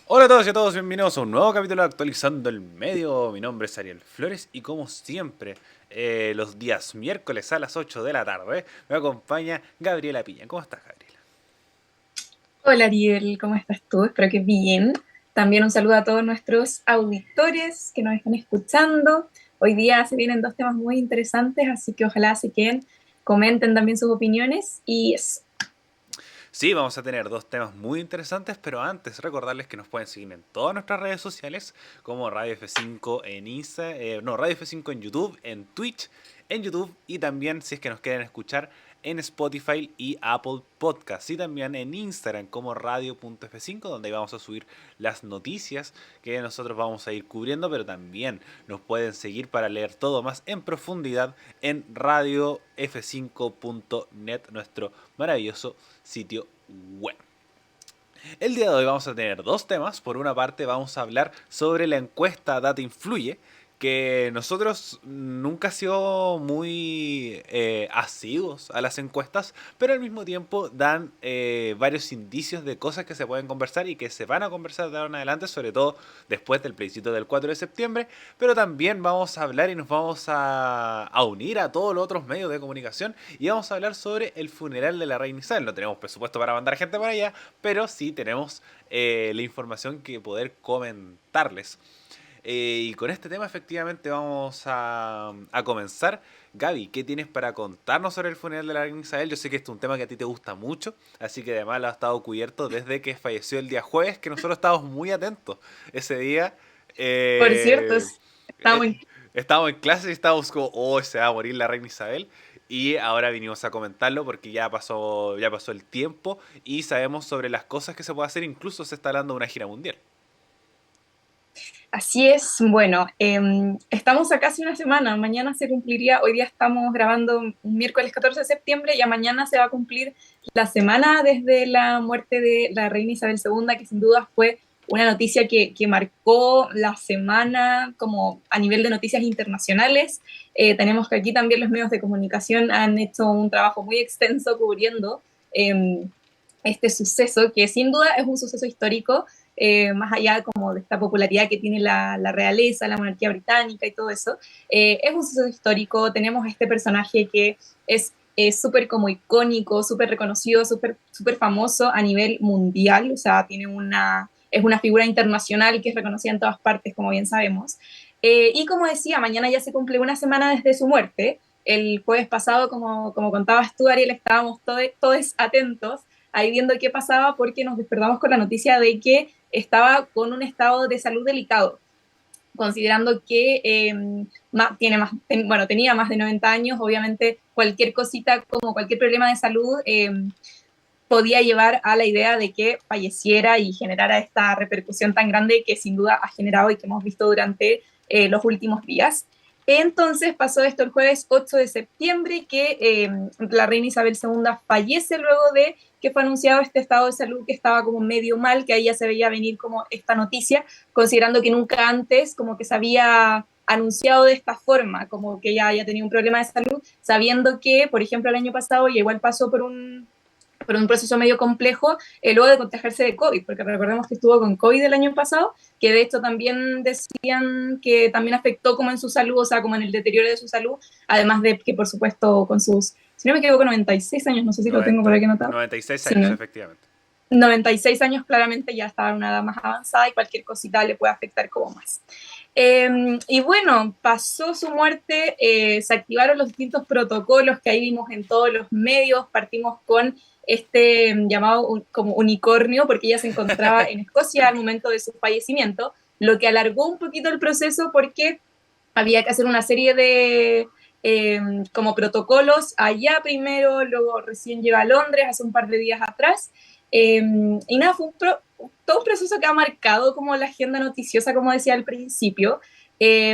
Hola a todos y a todos, bienvenidos a un nuevo capítulo de Actualizando el Medio. Mi nombre es Ariel Flores y como siempre, los días miércoles a las 8 de la tarde, me acompaña Gabriela Piña. ¿Cómo estás, Gabriela? Hola Ariel, ¿cómo estás tú? Espero que bien. También un saludo a todos nuestros auditores que nos están escuchando. Hoy día se vienen dos temas muy interesantes, así que ojalá se queden, comenten también sus opiniones y eso. Sí, vamos a tener dos temas muy interesantes, pero antes recordarles que nos pueden seguir en todas nuestras redes sociales, como Radio F5 en Radio F5 en YouTube, en Twitch, en YouTube y también si es que nos quieren escuchar en Spotify y Apple Podcasts y también en Instagram como radio.f5 donde vamos a subir las noticias que nosotros vamos a ir cubriendo, pero también nos pueden seguir para leer todo más en profundidad en radiof5.net, nuestro maravilloso sitio web. El día de hoy vamos a tener dos temas. Por una parte vamos a hablar sobre la encuesta Data Influye, que nosotros nunca hemos sido muy asiduos a las encuestas, pero al mismo tiempo dan varios indicios de cosas que se pueden conversar y que se van a conversar de ahora en adelante, sobre todo después del plebiscito del 4 de septiembre, pero también vamos a hablar y nos vamos a unir a todos los otros medios de comunicación y vamos a hablar sobre el funeral de la reina Isabel. No tenemos presupuesto para mandar gente para allá, pero sí tenemos la información que poder comentarles. Y con este tema efectivamente vamos a comenzar. Gaby, ¿qué tienes para contarnos sobre el funeral de la reina Isabel? Yo sé que este es un tema que a ti te gusta mucho, así que además lo has estado cubierto desde que falleció el día jueves, que nosotros estábamos muy atentos ese día. Por cierto, eh, estamos en... Estábamos en clase y estábamos como, oh, se va a morir la reina Isabel. Y ahora vinimos a comentarlo porque ya pasó el tiempo y sabemos sobre las cosas que se puede hacer. Incluso se está hablando de una gira mundial. Así es, bueno, estamos a casi una semana, mañana se cumpliría, hoy día estamos grabando un miércoles 14 de septiembre, ya mañana se va a cumplir la semana desde la muerte de la reina Isabel II, que sin duda fue una noticia que marcó la semana como a nivel de noticias internacionales. Tenemos que aquí también los medios de comunicación han hecho un trabajo muy extenso cubriendo este suceso, que sin duda es un suceso histórico, más allá como de esta popularidad que tiene la realeza, la monarquía británica y todo eso. Es un suceso histórico, tenemos este personaje que es súper como icónico, súper reconocido, súper famoso a nivel mundial, o sea, es una figura internacional que es reconocida en todas partes, como bien sabemos. Y como decía, mañana ya se cumple una semana desde su muerte. El jueves pasado, como contabas tú, Ariel, estábamos todos atentos ahí viendo qué pasaba porque nos despertamos con la noticia de que estaba con un estado de salud delicado, considerando que tenía más de 90 años, obviamente cualquier cosita como cualquier problema de salud podía llevar a la idea de que falleciera y generara esta repercusión tan grande que sin duda ha generado y que hemos visto durante los últimos días. Entonces pasó esto el jueves 8 de septiembre, que la reina Isabel II fallece luego de que fue anunciado este estado de salud que estaba como medio mal, que ahí ya se veía venir como esta noticia, considerando que nunca antes como que se había anunciado de esta forma, como que ya tenía un problema de salud, sabiendo que, por ejemplo, el año pasado y igual pasó por un proceso medio complejo luego de contagiarse de COVID, porque recordemos que estuvo con COVID el año pasado, que de hecho también decían que también afectó como en su salud, o sea, como en el deterioro de su salud, además de que por supuesto con sus, si no me equivoco, 96 años, no sé si lo tengo por aquí anotado, 96 sí, años, no, efectivamente. 96 años claramente ya estaba en una edad más avanzada y cualquier cosita le puede afectar como más. Y bueno, pasó su muerte, se activaron los distintos protocolos que ahí vimos en todos los medios, partimos con este llamado como unicornio, porque ella se encontraba en Escocia al momento de su fallecimiento, lo que alargó un poquito el proceso porque había que hacer una serie de como protocolos allá primero, luego recién llega a Londres hace un par de días atrás. Y nada, todo un proceso que ha marcado como la agenda noticiosa, como decía al principio.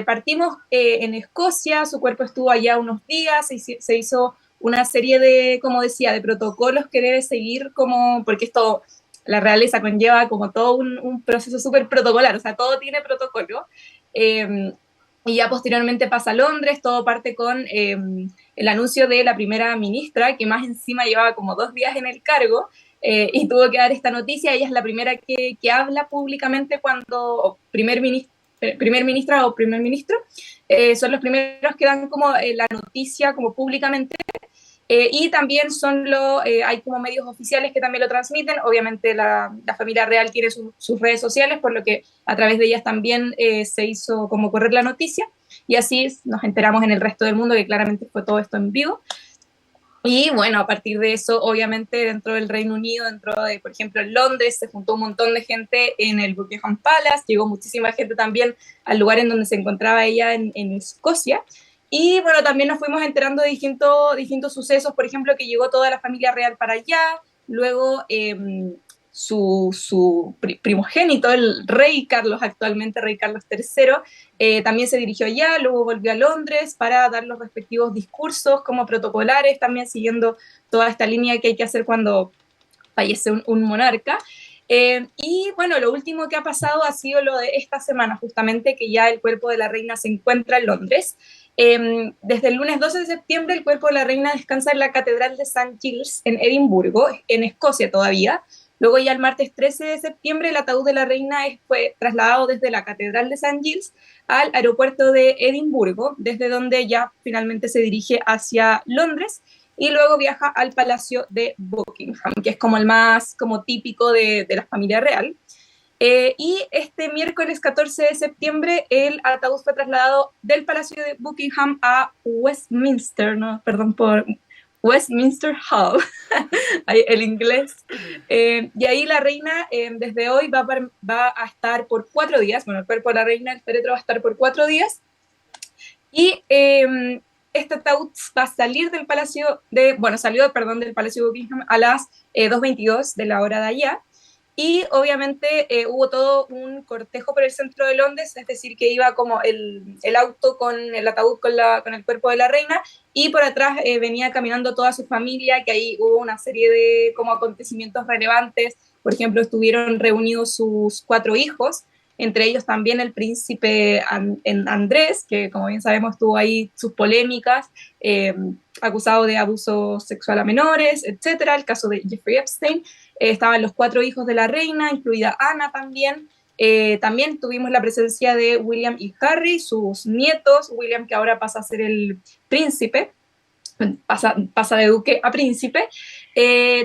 Partimos en Escocia, su cuerpo estuvo allá unos días, se hizo una serie de, como decía, de protocolos que debe seguir como, porque esto, la realeza conlleva como todo un proceso súper protocolar, o sea, todo tiene protocolo. Eh, y ya posteriormente pasa a Londres, todo parte con el anuncio de la primera ministra, que más encima llevaba como 2 días en el cargo, y tuvo que dar esta noticia. Ella es la primera que habla públicamente cuando primer ministra o primer ministro son los primeros que dan como la noticia como públicamente. Y también hay como medios oficiales que también lo transmiten. Obviamente la familia real tiene sus redes sociales, por lo que a través de ellas también se hizo como correr la noticia. Y así nos enteramos en el resto del mundo que claramente fue todo esto en vivo. Y bueno, a partir de eso, obviamente dentro del Reino Unido, dentro de, por ejemplo, en Londres, se juntó un montón de gente en el Buckingham Palace, llegó muchísima gente también al lugar en donde se encontraba ella en Escocia. Y bueno, también nos fuimos enterando de distintos sucesos, por ejemplo, que llegó toda la familia real para allá, luego su primogénito, el rey Carlos, actualmente rey Carlos III, también se dirigió allá, luego volvió a Londres para dar los respectivos discursos como protocolares, también siguiendo toda esta línea que hay que hacer cuando fallece un monarca. Y bueno, lo último que ha pasado ha sido lo de esta semana, justamente que ya el cuerpo de la reina se encuentra en Londres. Desde el lunes 12 de septiembre el cuerpo de la reina descansa en la Catedral de St. Giles en Edimburgo, en Escocia todavía. Luego ya el martes 13 de septiembre el ataúd de la reina fue trasladado desde la Catedral de St. Giles al aeropuerto de Edimburgo, desde donde ya finalmente se dirige hacia Londres y luego viaja al Palacio de Buckingham, que es como el más como típico de la familia real. Y este miércoles 14 de septiembre el ataúd fue trasladado del Palacio de Buckingham a Westminster, no, perdón por Westminster Hall, el inglés. Y ahí la reina desde hoy va a estar por 4 días, bueno, el cuerpo de la reina, el féretro va a estar por 4 días, y este ataúd va a salir del salió, perdón, del Palacio de Buckingham a las 2:22 de la hora de allá. Y obviamente hubo todo un cortejo por el centro de Londres, es decir, que iba como el auto con el ataúd con el cuerpo de la reina, y por atrás venía caminando toda su familia, que ahí hubo una serie de como acontecimientos relevantes. Por ejemplo, estuvieron reunidos sus 4 hijos, entre ellos también el príncipe Andrés, que como bien sabemos tuvo ahí sus polémicas, acusado de abuso sexual a menores, etcétera, el caso de Jeffrey Epstein. Estaban los 4 hijos de la reina, incluida Ana también. También tuvimos la presencia de William y Harry, sus nietos, William que ahora pasa a ser el príncipe, pasa de duque a príncipe.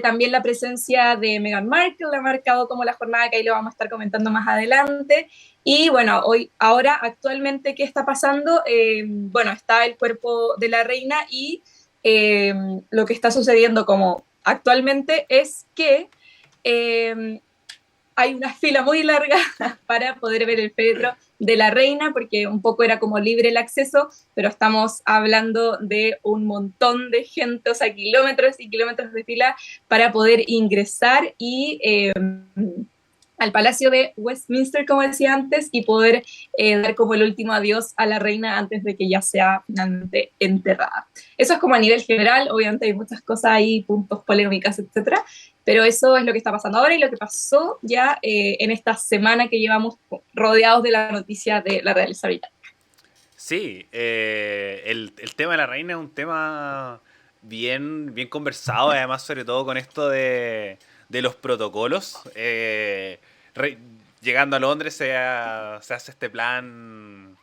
También la presencia de Meghan Markle ha marcado como la jornada, que ahí lo vamos a estar comentando más adelante. Y bueno, ahora actualmente, ¿qué está pasando? Bueno, está el cuerpo de la reina y lo que está sucediendo como actualmente es que hay una fila muy larga para poder ver el féretro de la reina, porque un poco era como libre el acceso, pero estamos hablando de un montón de gente, o sea, kilómetros y kilómetros de fila para poder ingresar y al Palacio de Westminster, como decía antes, y poder dar como el último adiós a la reina antes de que ya sea finalmente enterrada. Eso es como a nivel general, obviamente hay muchas cosas ahí, puntos polémicas, etcétera, pero eso es lo que está pasando ahora y lo que pasó ya en esta semana que llevamos rodeados de la noticia de la realeza británica. Sí, el tema de la reina es un tema bien conversado, además sobre todo con esto de los protocolos. Re- Llegando a Londres se hace este plan,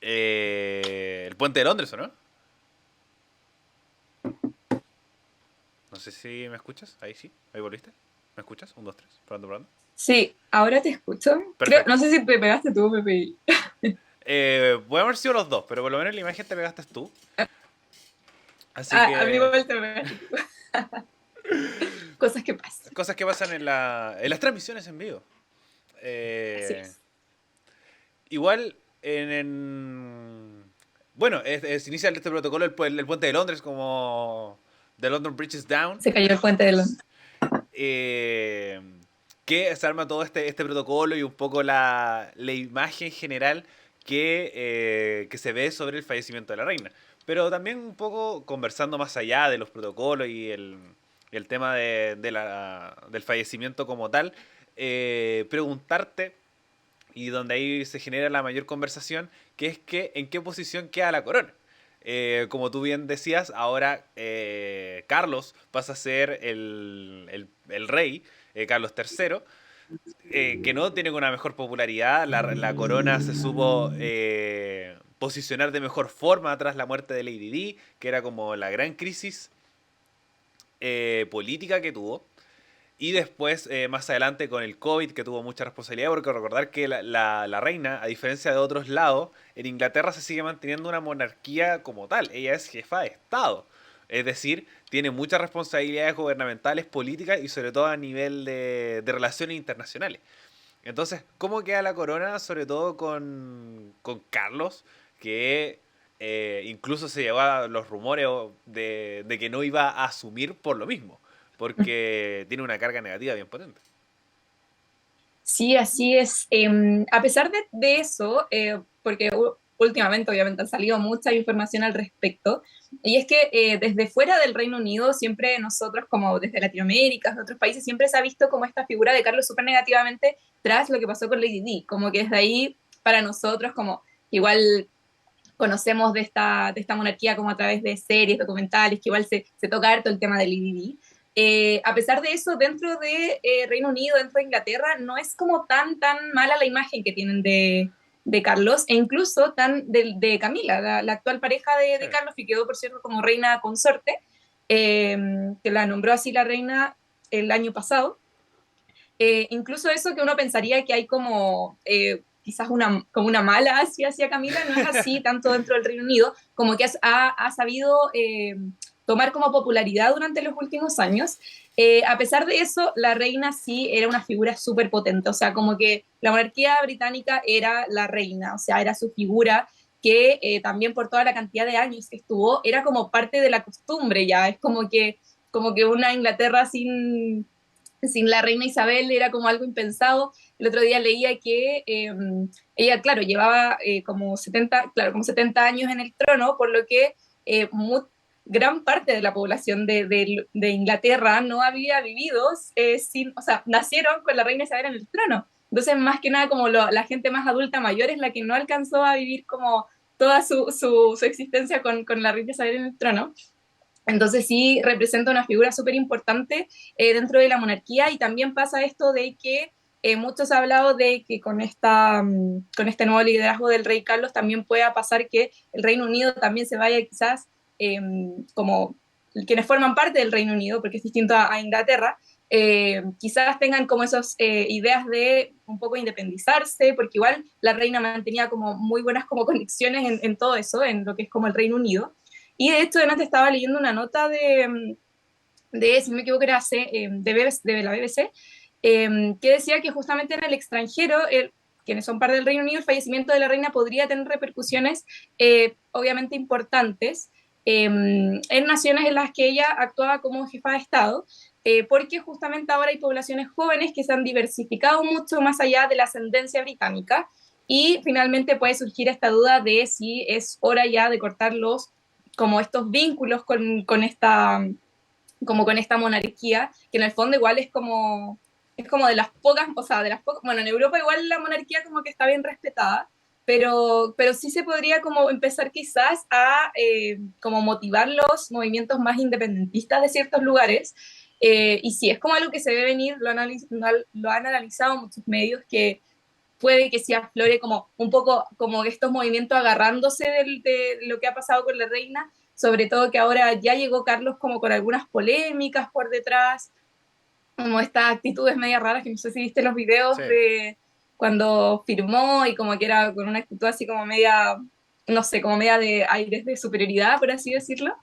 el puente de Londres, ¿o no? No sé si me escuchas, ahí sí, ahí volviste. ¿Me escuchas? Un, dos, tres, probando, probando. Sí, ahora te escucho. No Perfecto. sé si te pegaste tú, Pepe. Puede haber sido los dos, pero por lo menos en la imagen te pegaste tú. Así A mí que igual te pegaste tú. Cosas que pasan. cosas que pasan en las transmisiones en vivo. Así Eh, es. Igual bueno, se inicia este protocolo el puente de Londres como The London Bridge is Down. Se cayó el puente de Londres. eh, que se arma todo este protocolo y un poco la imagen general que se ve sobre el fallecimiento de la reina. Pero también un poco conversando más allá de los protocolos y el tema del fallecimiento como tal, preguntarte, y donde ahí se genera la mayor conversación, que es que en qué posición queda la corona. Como tú bien decías, ahora Carlos pasa a ser el rey, Carlos III, que no tiene una mejor popularidad. La corona se supo posicionar de mejor forma tras la muerte de Lady Di, que era como la gran crisis política que tuvo. Y después, más adelante, con el COVID, que tuvo mucha responsabilidad, porque recordar que la reina, a diferencia de otros lados, en Inglaterra se sigue manteniendo una monarquía como tal. Ella es jefa de Estado. Es decir, tiene muchas responsabilidades gubernamentales, políticas y sobre todo a nivel de relaciones internacionales. Entonces, ¿cómo queda la corona? Sobre todo con Carlos, que incluso se llevaba los rumores de que no iba a asumir por lo mismo, porque tiene una carga negativa bien potente. Sí, así es. A pesar de eso, porque últimamente obviamente ha salido mucha información al respecto, y es que desde fuera del Reino Unido, siempre nosotros, como desde Latinoamérica, de otros países, siempre se ha visto como esta figura de Carlos súper negativamente tras lo que pasó con Lady Di, como que desde ahí, para nosotros, como igual conocemos de esta monarquía como a través de series, documentales, que igual se toca harto el tema de Lady Di. A pesar de eso, dentro de Reino Unido, dentro de Inglaterra, no es como tan mala la imagen que tienen de Carlos, e incluso de Camila, la actual pareja Sí. de Carlos, que quedó, por cierto, como reina consorte, eh, que la nombró así la reina el año pasado. Incluso eso que uno pensaría que hay como quizás como una mala hacia Camila, no es así tanto dentro del Reino Unido, como que ha sabido tomar como popularidad durante los últimos años. A pesar de eso, la reina sí era una figura súper potente, o sea, como que la monarquía británica era la reina, o sea, era su figura que también por toda la cantidad de años que estuvo, era como parte de la costumbre ya, es como que una Inglaterra sin la reina Isabel era como algo impensado. El otro día leía que ella, claro, llevaba como 70 años en el trono, por lo que gran parte de la población de Inglaterra no había vivido o sea, nacieron con la reina Isabel en el trono. Entonces, más que nada, como la gente más adulta mayor es la que no alcanzó a vivir como toda su existencia con la reina Isabel en el trono. Entonces sí representa una figura súper importante dentro de la monarquía, y también pasa esto de que muchos han hablado de que con este nuevo liderazgo del rey Carlos también pueda pasar que el Reino Unido también se vaya quizás como quienes forman parte del Reino Unido, porque es distinto a Inglaterra, quizás tengan como esas ideas de un poco independizarse, porque igual la reina mantenía como muy buenas como conexiones en todo eso, en lo que es como el Reino Unido. Y de hecho, además estaba leyendo una nota si no me equivoco, era de la BBC, que decía que justamente en el extranjero, quienes son parte del Reino Unido, el fallecimiento de la reina podría tener repercusiones obviamente importantes en naciones en las que ella actuaba como jefa de Estado, porque justamente ahora hay poblaciones jóvenes que se han diversificado mucho más allá de la ascendencia británica, y finalmente puede surgir esta duda de si es hora ya de cortar como estos vínculos como con esta monarquía, que en el fondo igual es como de las pocas, o sea, de las pocas, bueno, en Europa igual la monarquía como que está bien respetada, pero sí se podría como empezar quizás a como motivar los movimientos más independentistas de ciertos lugares, y sí, es como algo que se ve venir, lo han analizado muchos medios, que puede que se aflore como un poco como estos movimientos agarrándose de lo que ha pasado con la reina, sobre todo que ahora ya llegó Carlos como con algunas polémicas por detrás, como estas actitudes medias raras, que no sé si viste los videos Sí. de cuando firmó y como que era con una actitud así como media, no sé, como media de aires de superioridad, por así decirlo.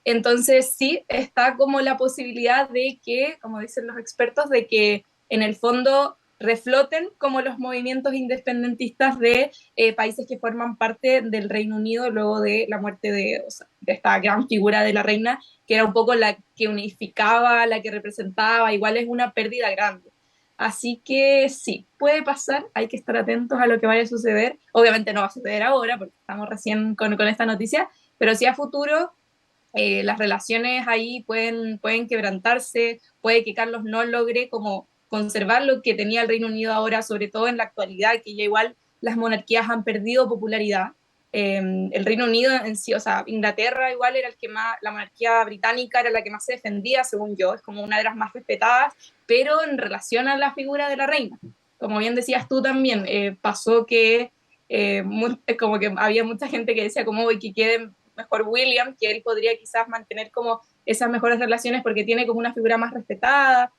Entonces sí, está como la posibilidad de que, como dicen los expertos, de que en el fondo refloten como los movimientos independentistas de países que forman parte del Reino Unido luego de la muerte o sea, de esta gran figura de la reina, que era un poco la que unificaba, la que representaba, igual es una pérdida grande. Así que sí, puede pasar, hay que estar atentos a lo que vaya a suceder. Obviamente no va a suceder ahora porque estamos recién con esta noticia, pero sí a futuro las relaciones ahí pueden quebrantarse, puede que Carlos no logre como conservar lo que tenía el Reino Unido ahora, sobre todo en la actualidad, que ya igual las monarquías han perdido popularidad. el Reino Unido en sí, o sea, Inglaterra igual era el que más, la monarquía británica era la que más se defendía, según yo, es como una de las más respetadas, pero en relación a la figura de la reina, como bien decías tú también, pasó que como que había mucha gente que decía como que quede mejor William, que él podría quizás mantener como esas mejores relaciones porque tiene como una figura más respetada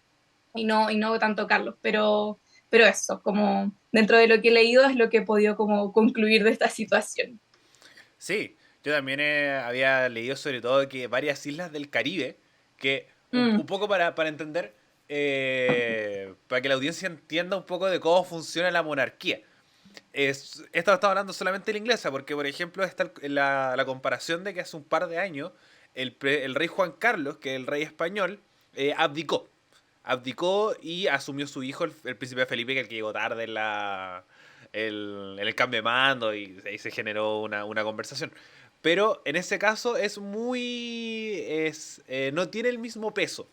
y no tanto Carlos, pero eso, como dentro de lo que he leído es lo que he podido como concluir de esta situación. Sí, yo también había leído sobre todo que varias islas del Caribe, que un Mm, poco para entender, para que la audiencia entienda un poco de cómo funciona la monarquía. Esto lo estaba hablando solamente en inglesa, porque por ejemplo está la comparación de que hace un par de años el rey Juan Carlos, que es el rey español, abdicó. Abdicó y asumió su hijo, el príncipe Felipe, que el que llegó tarde en el cambio de mando y ahí se generó una conversación. Pero en ese caso es muy... no tiene el mismo peso,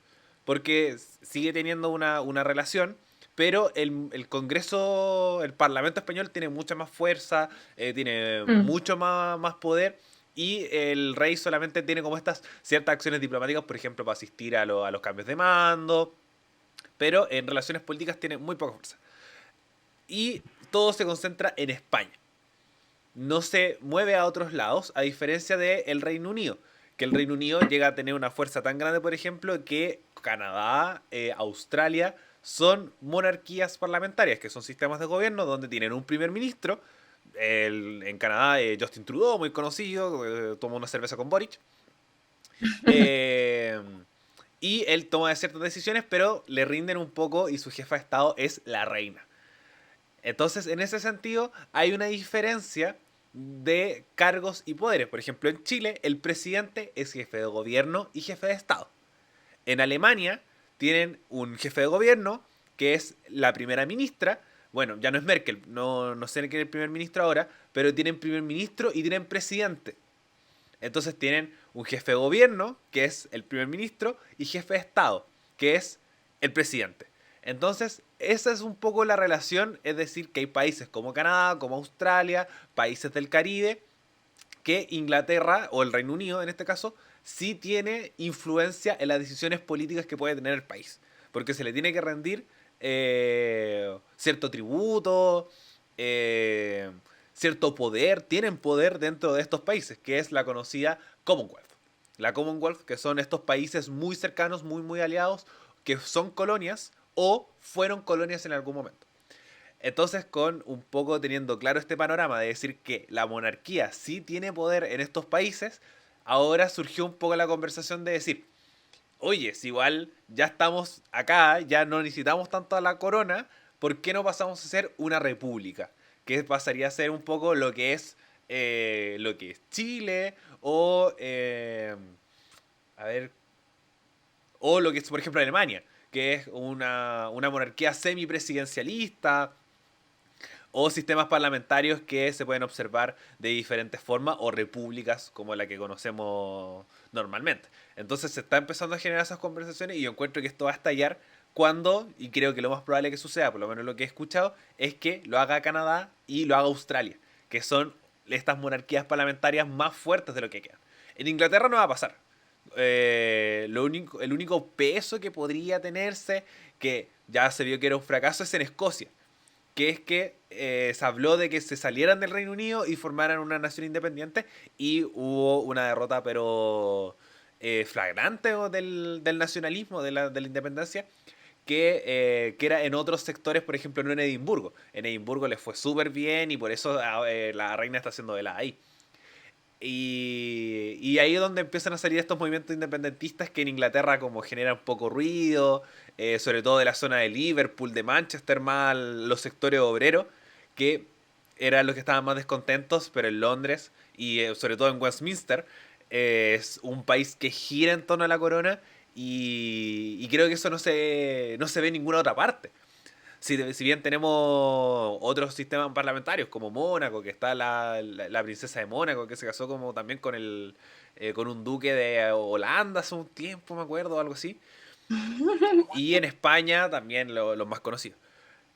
porque sigue teniendo una relación, pero el Congreso, el Parlamento español tiene mucha más fuerza, tiene mm. mucho más poder. Y el rey solamente tiene como estas ciertas acciones diplomáticas, por ejemplo, para asistir a los cambios de mando, pero en relaciones políticas tiene muy poca fuerza. Y todo se concentra en España. No se mueve a otros lados, a diferencia del Reino Unido, que el Reino Unido llega a tener una fuerza tan grande, por ejemplo, que Canadá, Australia, son monarquías parlamentarias, que son sistemas de gobierno donde tienen un primer ministro. En Canadá, Justin Trudeau, muy conocido, tomó una cerveza con Boric. Eh, y él toma ciertas decisiones, pero le rinden un poco y su jefa de Estado es la reina. Entonces, en ese sentido, hay una diferencia de cargos y poderes. Por ejemplo, en Chile, el presidente es jefe de gobierno y jefe de Estado. En Alemania, tienen un jefe de gobierno, que es la primera ministra. Bueno, ya no es Merkel, no sé quién es el primer ministro ahora, pero tienen primer ministro y tienen presidente. Entonces tienen un jefe de gobierno, que es el primer ministro, y jefe de Estado, que es el presidente. Entonces, esa es un poco la relación, es decir, que hay países como Canadá, como Australia, países del Caribe, que Inglaterra, o el Reino Unido en este caso, sí tiene influencia en las decisiones políticas que puede tener el país. Porque se le tiene que rendir cierto tributo, eh, cierto poder, tienen poder dentro de estos países, que es la conocida Commonwealth. La Commonwealth, que son estos países muy cercanos, muy aliados, que son colonias o fueron colonias en algún momento. Entonces, con un poco teniendo claro este panorama de decir que la monarquía sí tiene poder en estos países, ahora surgió un poco la conversación de decir, oye, si igual ya estamos acá, ya no necesitamos tanto a la corona, ¿por qué no pasamos a ser una república? Que pasaría a ser un poco lo que es Chile o a ver, o lo que es por ejemplo Alemania, que es una monarquía semipresidencialista o sistemas parlamentarios que se pueden observar de diferentes formas o repúblicas como la que conocemos normalmente. Entonces se está empezando a generar esas conversaciones y yo encuentro que esto va a estallar cuando, y creo que lo más probable que suceda, por lo menos lo que he escuchado, es que lo haga Canadá y lo haga Australia, que son estas monarquías parlamentarias más fuertes de lo que quedan. En Inglaterra no va a pasar. El único peso que podría tenerse, que ya se vio que era un fracaso, es en Escocia, que es que se habló de que se salieran del Reino Unido y formaran una nación independiente y hubo una derrota pero flagrante del nacionalismo, de la independencia, que era en otros sectores, por ejemplo, no en Edimburgo. En Edimburgo les fue súper bien y por eso la reina está haciendo de la ahí. Y ahí es donde empiezan a salir estos movimientos independentistas que en Inglaterra como generan poco ruido, sobre todo de la zona de Liverpool, de Manchester, más los sectores obreros, que eran los que estaban más descontentos, pero en Londres y sobre todo en Westminster, es un país que gira en torno a la corona y creo que eso no se ve en ninguna otra parte. Si bien tenemos otros sistemas parlamentarios como Mónaco, que está la princesa de Mónaco, que se casó como también con un duque de Holanda hace un tiempo, me acuerdo, algo así. Y en España también los más conocidos.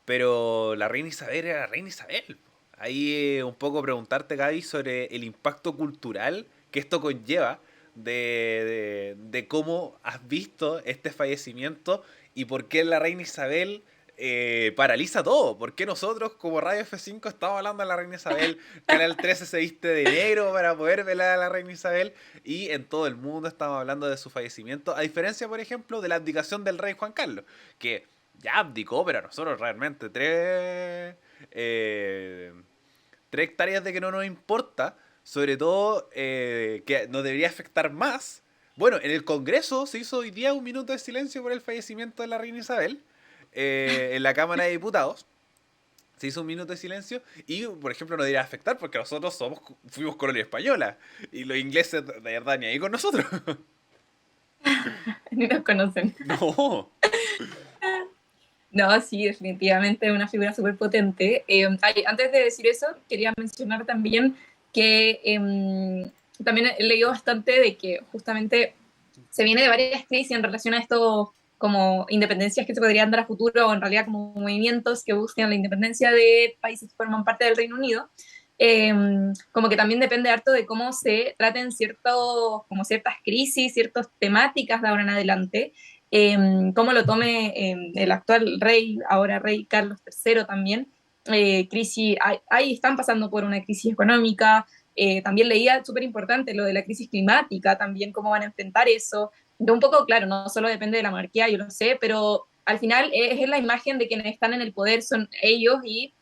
Pero la reina Isabel era la reina Isabel. ahí un poco preguntarte, Gaby, sobre el impacto cultural que esto conlleva de cómo has visto este fallecimiento y por qué la reina Isabel paraliza todo. ¿Por qué nosotros como Radio F5 estamos hablando de la reina Isabel? Canal 13 se viste de negro para poder velar a la reina Isabel y en todo el mundo estamos hablando de su fallecimiento. A diferencia, por ejemplo, de la abdicación del rey Juan Carlos, que ya abdicó, pero a nosotros realmente eh, 3 hectáreas de que no nos importa, sobre todo que nos debería afectar más. Bueno, en el Congreso se hizo hoy día un minuto de silencio por el fallecimiento de la reina Isabel, en la Cámara de Diputados. Se hizo un minuto de silencio y, por ejemplo, nos debería afectar porque nosotros fuimos colonia española y los ingleses de verdad ni ahí con nosotros. Ni nos conocen. No. No, sí, definitivamente es una figura súper potente. Antes de decir eso, quería mencionar también que también he leído bastante de que justamente se viene de varias crisis en relación a esto como independencias que se podrían dar a futuro o en realidad como movimientos que buscan la independencia de países que forman parte del Reino Unido. Como que también depende harto de cómo se traten como ciertas crisis, ciertas temáticas de ahora en adelante, cómo lo tome el actual rey, ahora rey Carlos III también. Crisis, ahí están pasando por una crisis económica. También leía súper importante lo de la crisis climática, también cómo van a enfrentar eso. De un poco, claro, no solo depende de la monarquía, yo lo sé, pero al final es la imagen de quienes están en el poder, son ellos y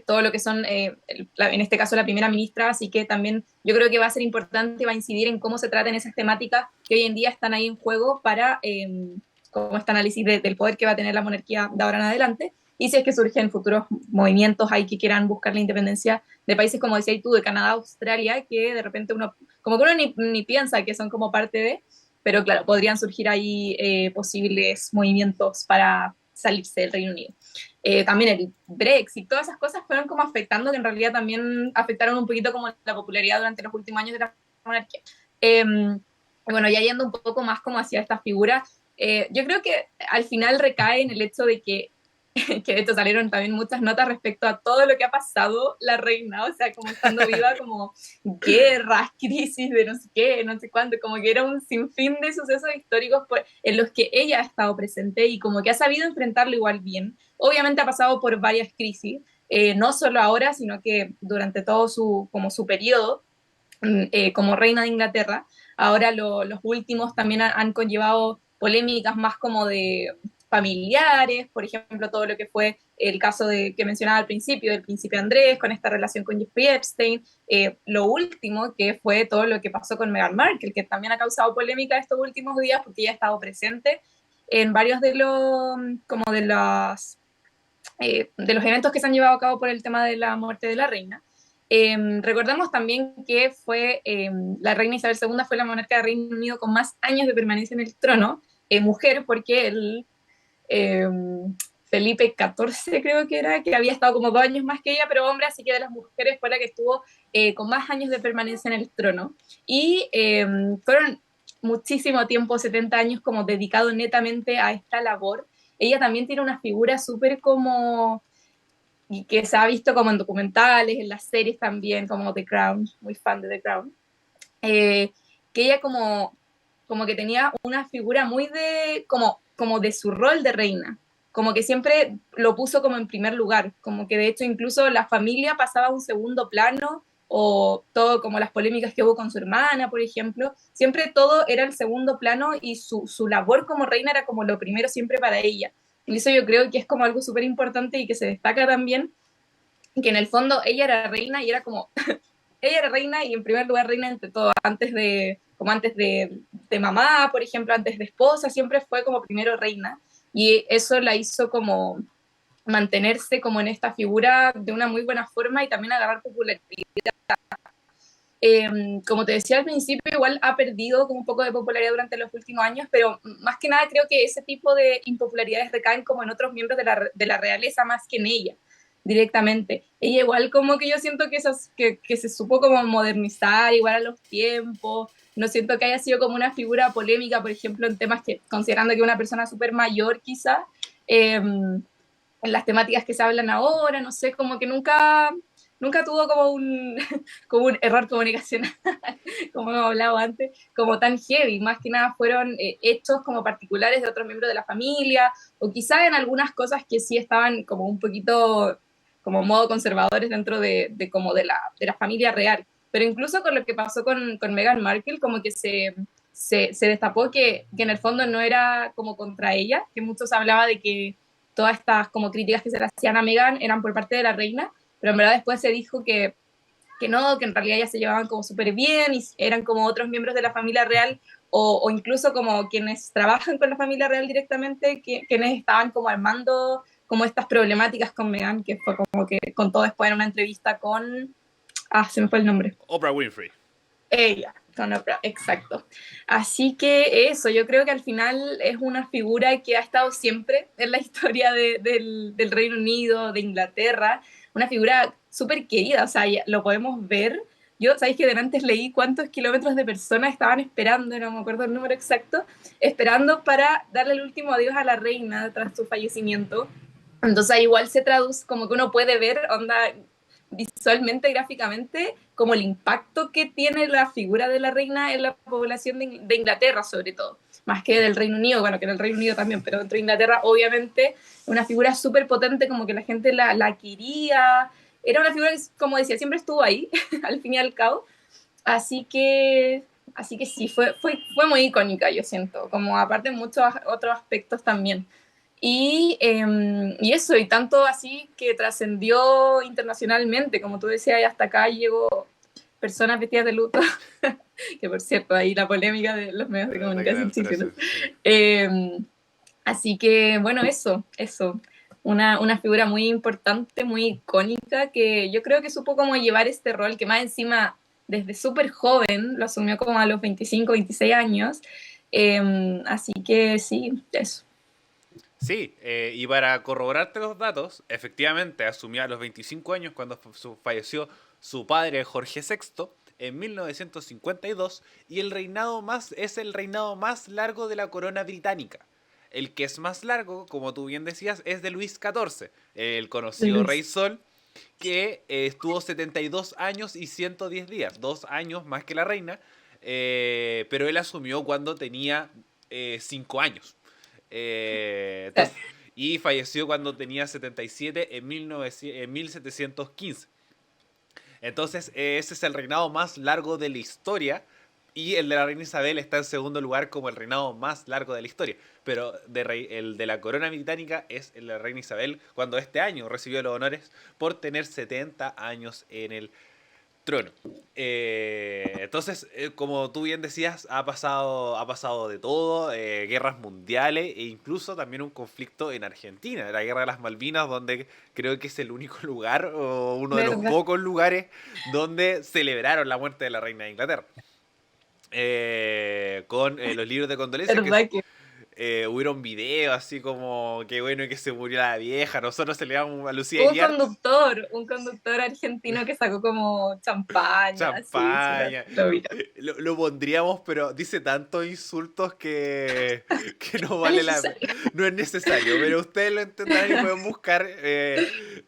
todo lo que son, en este caso, la primera ministra, así que también yo creo que va a ser importante, va a incidir en cómo se tratan esas temáticas que hoy en día están ahí en juego para como este análisis del poder que va a tener la monarquía de ahora en adelante, y si es que surgen futuros movimientos ahí que quieran buscar la independencia de países, como decías tú, de Canadá, Australia, que de repente uno, como que uno ni piensa que son como parte de, pero claro, podrían surgir ahí posibles movimientos para salirse del Reino Unido. También el Brexit, todas esas cosas fueron como afectando, que en realidad también afectaron un poquito como la popularidad durante los últimos años de la monarquía. Bueno, ya yendo un poco más como hacia esta figura, yo creo que al final recae en el hecho de que de esto salieron también muchas notas respecto a todo lo que ha pasado la reina, o sea, como estando viva, como guerras, crisis de no sé qué, no sé cuánto, como que era un sinfín de sucesos históricos en los que ella ha estado presente y como que ha sabido enfrentarlo igual bien. Obviamente ha pasado por varias crisis, no solo ahora, sino que durante todo como su periodo como reina de Inglaterra. Ahora los últimos también han conllevado polémicas más como de familiares, por ejemplo, todo lo que fue el caso que mencionaba al principio del príncipe Andrés, con esta relación con Jeffrey Epstein, lo último que fue todo lo que pasó con Meghan Markle, que también ha causado polémica estos últimos días porque ella ha estado presente en varios como de los eventos que se han llevado a cabo por el tema de la muerte de la reina. Recordemos también que la reina Isabel II fue la monarca del Reino Unido con más años de permanencia en el trono, mujer, porque eh, Felipe XIV creo que era, que había estado como 2 años más que ella, pero hombre, así que de las mujeres fue la que estuvo con más años de permanencia en el trono. Y fueron muchísimo tiempo, 70 años, como dedicado netamente a esta labor. Ella también tiene una figura súper como y que se ha visto como en documentales, en las series también, como The Crown, muy fan de The Crown, que ella como que tenía una figura muy como de su rol de reina, como que siempre lo puso como en primer lugar, como que de hecho incluso la familia pasaba a un segundo plano, o todo como las polémicas que hubo con su hermana, por ejemplo, siempre todo era el segundo plano y su labor como reina era como lo primero siempre para ella. Y eso yo creo que es como algo súper importante y que se destaca también, que en el fondo ella era reina y era como, ella era reina y en primer lugar reina entre todo, como antes de mamá, por ejemplo, antes de esposa, siempre fue como primero reina. Y eso la hizo como mantenerse como en esta figura de una muy buena forma y también agarrar popularidad. Como te decía al principio, igual ha perdido como un poco de popularidad durante los últimos años, pero más que nada creo que ese tipo de impopularidades recaen como en otros miembros de la realeza más que en ella directamente. Ella igual como que yo siento que se supo como modernizar igual a los tiempos, no siento que haya sido como una figura polémica, por ejemplo, en temas que, considerando que una persona súper mayor quizá, eh, en las temáticas que se hablan ahora, no sé, como que nunca tuvo como como un error comunicacional, como hemos hablado antes, como tan heavy, más que nada fueron hechos como particulares de otros miembros de la familia, o quizá en algunas cosas que sí estaban como un poquito como modo conservadores dentro de como de la familia real. Pero incluso con lo que pasó con Meghan Markle, como que se destapó que en el fondo no era como contra ella, que muchos hablaba de que todas estas como críticas que se le hacían a Meghan eran por parte de la reina, pero en verdad después se dijo que no, que en realidad ya se llevaban como súper bien y eran como otros miembros de la familia real o incluso como quienes trabajan con la familia real directamente, quienes estaban como armando como estas problemáticas con Meghan, que fue como que contó después en una entrevista con, se me fue el nombre. Oprah Winfrey. Ella, con Oprah, exacto. Así que eso, yo creo que al final es una figura que ha estado siempre en la historia del Reino Unido, de Inglaterra, una figura súper querida, o sea, lo podemos ver. Yo, ¿sabéis que delante leí cuántos kilómetros de personas estaban esperando, no me acuerdo el número exacto, esperando para darle el último adiós a la reina tras su fallecimiento? Entonces igual se traduce como que uno puede ver, onda, visualmente, gráficamente, como el impacto que tiene la figura de la reina en la población de Inglaterra, sobre todo, más que del Reino Unido, bueno, que en el Reino Unido también, pero dentro de Inglaterra, obviamente, una figura súper potente, como que la gente la quería, era una figura que, como decía, siempre estuvo ahí, al fin y al cabo, así que... Así que sí, fue muy icónica, yo siento, como aparte muchos otros aspectos también. Y eso, y tanto así que trascendió internacionalmente, como tú decías, y hasta acá llegó personas vestidas de luto, que por cierto, ahí la polémica de los medios de El ataque de comunicación chilenos. Arthur, sí. Eh, Así que, bueno, eso. Una figura muy importante, muy icónica, que yo creo que supo cómo llevar este rol, que más encima, desde súper joven, lo asumió como a los 25, 26 años. Así que sí, eso. Sí, y para corroborarte los datos, efectivamente asumió a los 25 años cuando falleció su padre Jorge VI en 1952 y el reinado más es el reinado más largo de la corona británica. El que es más largo, como tú bien decías, es de Luis XIV, el De conocido Rey Luis. Sol, que estuvo 72 años y 110 días, 2 años más que la reina, pero él asumió cuando tenía 5 años. Entonces, y falleció cuando tenía 77 en, 1900 en 1715. Entonces, ese es el reinado más largo de la historia. Y el de la reina Isabel está en segundo lugar como el reinado más largo de la historia. Pero el de la corona británica es el de la reina Isabel, cuando este año recibió los honores por tener 70 años en el trono. Entonces, como tú bien decías, ha pasado de todo, guerras mundiales e incluso también un conflicto en Argentina, la guerra de las Malvinas, donde creo que es el único lugar o uno de los ¿Verdad? pocos lugares donde celebraron la muerte de la reina de Inglaterra. Con los libros de condolencias que ¿Verdad que hubieron videos así como que bueno que se murió la vieja, nosotros celebramos a Lucía Iriart. un conductor argentino que sacó como champaña, así, súper, Champaña. lo vi. Lo pondríamos, pero dice tantos insultos que no Es vale la necesario. no es necesario, pero ustedes lo entenderán y pueden buscar.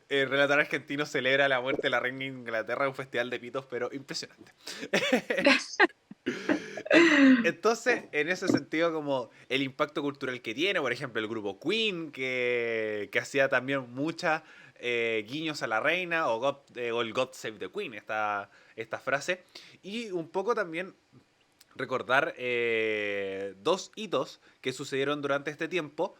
Relator argentino celebra la muerte de la reina de Inglaterra en un festival de pitos, pero impresionante. Entonces, en ese sentido, como el impacto cultural que tiene, por ejemplo, el grupo Queen, que hacía también muchas guiños a la reina, o el God Save the Queen, esta frase. Y un poco también recordar dos hitos que sucedieron durante este tiempo.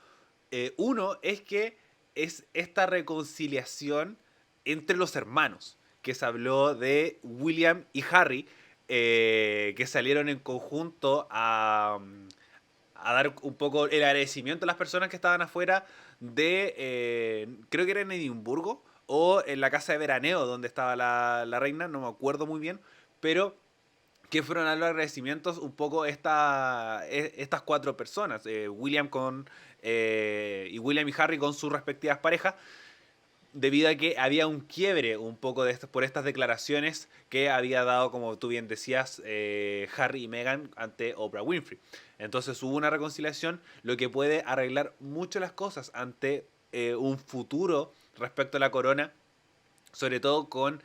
Uno es que es esta reconciliación entre los hermanos, que se habló de William y Harry, que salieron en conjunto a dar un poco el agradecimiento a las personas que estaban afuera creo que era en Edimburgo, o en la casa de veraneo donde estaba la reina, no me acuerdo muy bien, pero que fueron a los agradecimientos un poco estas cuatro personas, y William y Harry con sus respectivas parejas, debido a que había un quiebre un poco por estas declaraciones que había dado, como tú bien decías, Harry y Meghan ante Oprah Winfrey. Entonces hubo una reconciliación, lo que puede arreglar mucho las cosas ante un futuro respecto a la corona, sobre todo con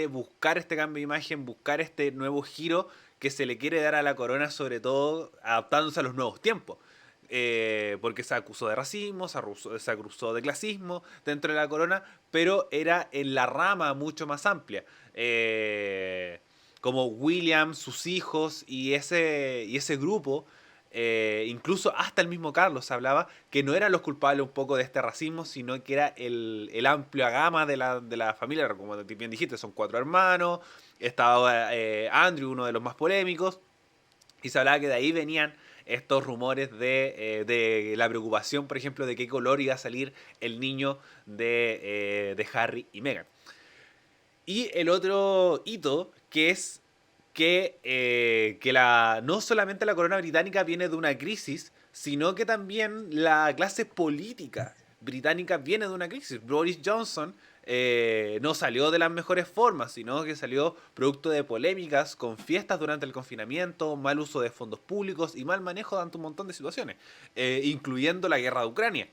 buscar este cambio de imagen, buscar este nuevo giro que se le quiere dar a la corona, sobre todo adaptándose a los nuevos tiempos. Porque se acusó de racismo, se acusó de clasismo dentro de la corona, pero era en la rama mucho más amplia. Como William, sus hijos y ese grupo, incluso hasta el mismo Carlos hablaba que no eran los culpables un poco de este racismo, sino que era el amplia gama de la familia, como bien dijiste, son 4 hermanos, estaba Andrew, uno de los más polémicos, y se hablaba que de ahí venían estos rumores de la preocupación, por ejemplo, de qué color iba a salir el niño de Harry y Meghan. Y el otro hito, que es que no solamente la corona británica viene de una crisis, sino que también la clase política británica viene de una crisis. Boris Johnson no salió de las mejores formas, sino que salió producto de polémicas con fiestas durante el confinamiento, mal uso de fondos públicos y mal manejo de un montón de situaciones, incluyendo la guerra de Ucrania.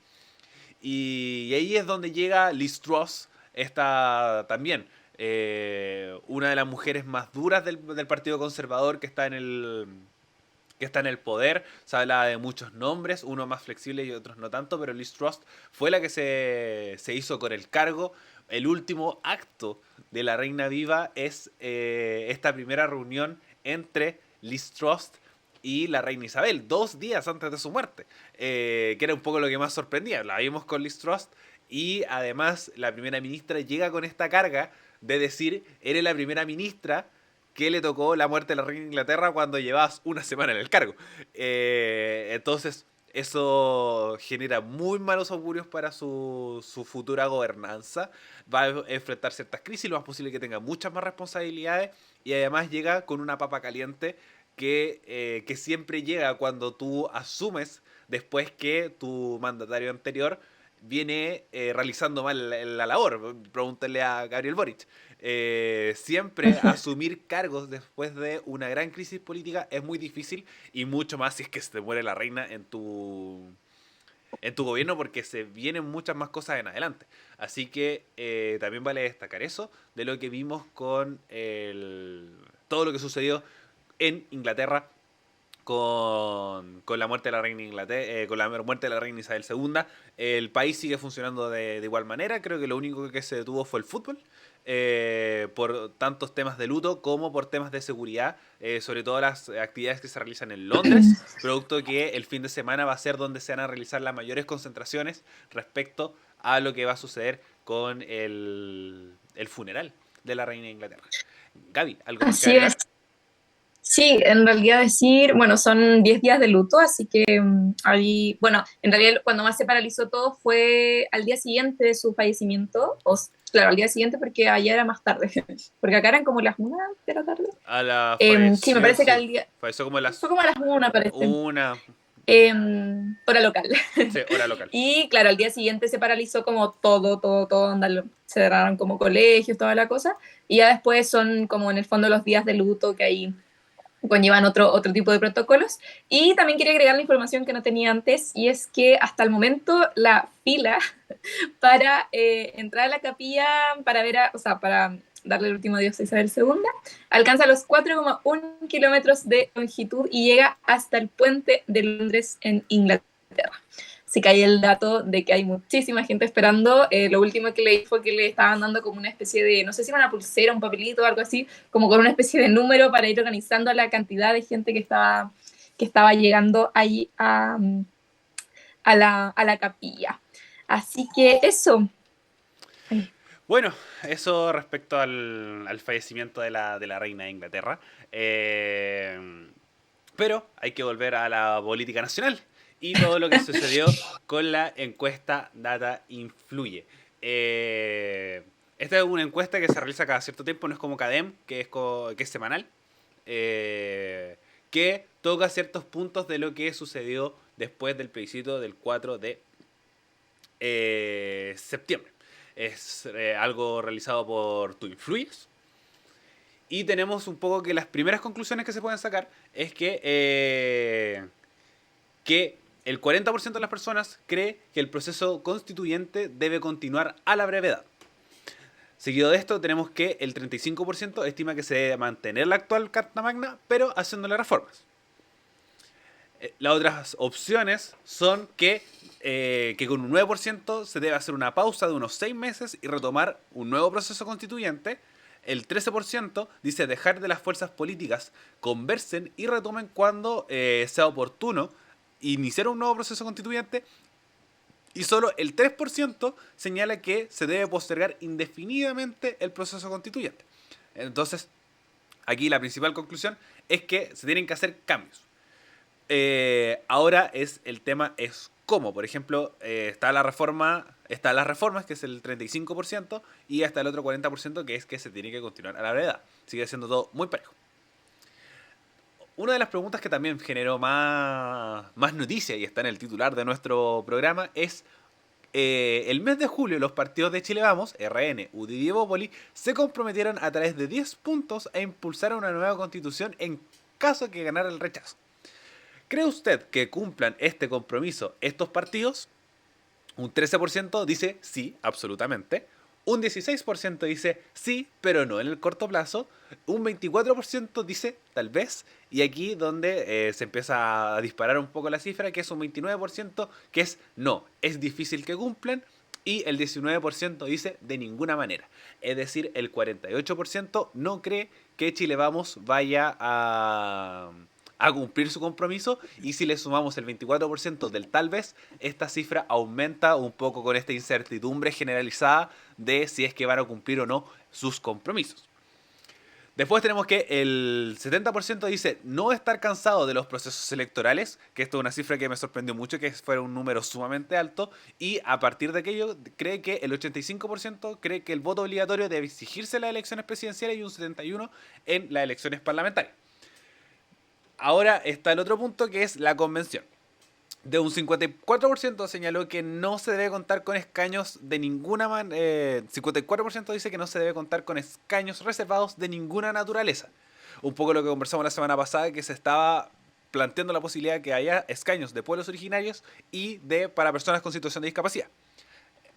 Y ahí es donde llega Liz Truss, esta también, una de las mujeres más duras del Partido Conservador que está en el poder. Se habla de muchos nombres, unos más flexibles y otros no tanto, pero Liz Truss fue la que se hizo con el cargo. El último acto de la Reina Viva es esta primera reunión entre Liz Truss y la Reina Isabel, 2 días antes de su muerte, que era un poco lo que más sorprendía. La vimos con Liz Truss y además la primera ministra llega con esta carga de decir, eres la primera ministra que le tocó la muerte de la reina de Inglaterra cuando llevabas una semana en el cargo. Entonces, eso genera muy malos augurios para su futura gobernanza. Va a enfrentar ciertas crisis, lo más posible que tenga muchas más responsabilidades y además llega con una papa caliente que siempre llega cuando tú asumes después que tu mandatario anterior viene realizando mal la labor. Pregúntale a Gabriel Boric. Siempre asumir cargos después de una gran crisis política es muy difícil y mucho más si es que se te muere la reina en tu gobierno porque se vienen muchas más cosas en adelante. Así que también vale destacar eso de lo que vimos con todo lo que sucedió en Inglaterra con la muerte de la reina Inglaterra, con la muerte de la reina Isabel II. El país sigue funcionando de igual manera. Creo que lo único que se detuvo fue el fútbol. Por tantos temas de luto como por temas de seguridad, sobre todo las actividades que se realizan en Londres, producto que el fin de semana va a ser donde se van a realizar las mayores concentraciones respecto a lo que va a suceder con el funeral de la reina de Inglaterra. Gaby, ¿algo más que Así es. agregar? Sí, en realidad decir, bueno, son 10 días de luto, así que ahí, bueno, en realidad cuando más se paralizó todo fue al día siguiente de su fallecimiento, claro, al día siguiente porque allá era más tarde, porque acá eran como las 1 de la tarde. A la Sí, me falleció, parece que sí. al día, Falleció como a fue las como a las 1 parece, una, hora local. sí, hora local. Y claro, al día siguiente se paralizó como todo, se cerraron como colegios, toda la cosa, y ya después son como en el fondo los días de luto que hay conllevan otro tipo de protocolos. Y también quería agregar la información que no tenía antes, y es que hasta el momento la fila para entrar a la capilla, para ver, o sea, para darle el último adiós a Isabel II, alcanza los 4,1 kilómetros de longitud y llega hasta el puente de Londres en Inglaterra. Así que hay el dato de que hay muchísima gente esperando. Lo último que leí fue que le estaban dando como una especie de, no sé si era una pulsera, un papelito o algo así, como con una especie de número para ir organizando la cantidad de gente que estaba llegando ahí a la capilla. Así que eso. Bueno, eso respecto al fallecimiento de la reina de Inglaterra. Pero hay que volver a la política nacional y todo lo que sucedió con la encuesta Data Influye. Esta es una encuesta que se realiza cada cierto tiempo, no es como CADEM, que es semanal, que toca ciertos puntos de lo que sucedió después del plebiscito del 4 de septiembre. Es algo realizado por Tu Influyes. Y tenemos un poco que las primeras conclusiones que se pueden sacar es que El 40% de las personas cree que el proceso constituyente debe continuar a la brevedad. Seguido de esto tenemos que el 35% estima que se debe mantener la actual Carta Magna, pero haciéndole reformas. Las otras opciones son que con un 9% se debe hacer una pausa de unos 6 meses y retomar un nuevo proceso constituyente. El 13% dice dejar de las fuerzas políticas conversen y retomen cuando sea oportuno iniciar un nuevo proceso constituyente. Y solo el 3% señala que se debe postergar indefinidamente el proceso constituyente. Entonces, aquí la principal conclusión es que se tienen que hacer cambios. Ahora el tema es cómo. Por ejemplo, están las reformas, que es el 35%, y hasta el otro 40% que es que se tiene que continuar a la brevedad. Sigue siendo todo muy parejo. Una de las preguntas que también generó más noticia y está en el titular de nuestro programa es: el mes de julio los partidos de Chile Vamos, RN, UDI y Evópoli se comprometieron a través de 10 puntos a impulsar una nueva constitución en caso de que ganara el rechazo. ¿Cree usted que cumplan este compromiso estos partidos? Un 13% dice sí, absolutamente. Un 16% dice sí, pero no en el corto plazo. Un 24% dice tal vez. Y aquí donde se empieza a disparar un poco la cifra, que es un 29% que es no, es difícil que cumplan. Y el 19% dice de ninguna manera. Es decir, el 48% no cree que Chile Vamos vaya a cumplir su compromiso, y si le sumamos el 24% del tal vez, esta cifra aumenta un poco con esta incertidumbre generalizada de si es que van a cumplir o no sus compromisos. Después tenemos que el 70% dice no estar cansado de los procesos electorales, que esto es una cifra que me sorprendió mucho, que fuera un número sumamente alto, y a partir de aquello cree que el 85% cree que el voto obligatorio debe exigirse en las elecciones presidenciales y un 71% en las elecciones parlamentarias. Ahora está el otro punto, que es la convención. De un 54% señaló que no se debe contar con escaños de ninguna manera. 54% dice que no se debe contar con escaños reservados de ninguna naturaleza. Un poco lo que conversamos la semana pasada, que se estaba planteando la posibilidad de que haya escaños de pueblos originarios y para personas con situación de discapacidad.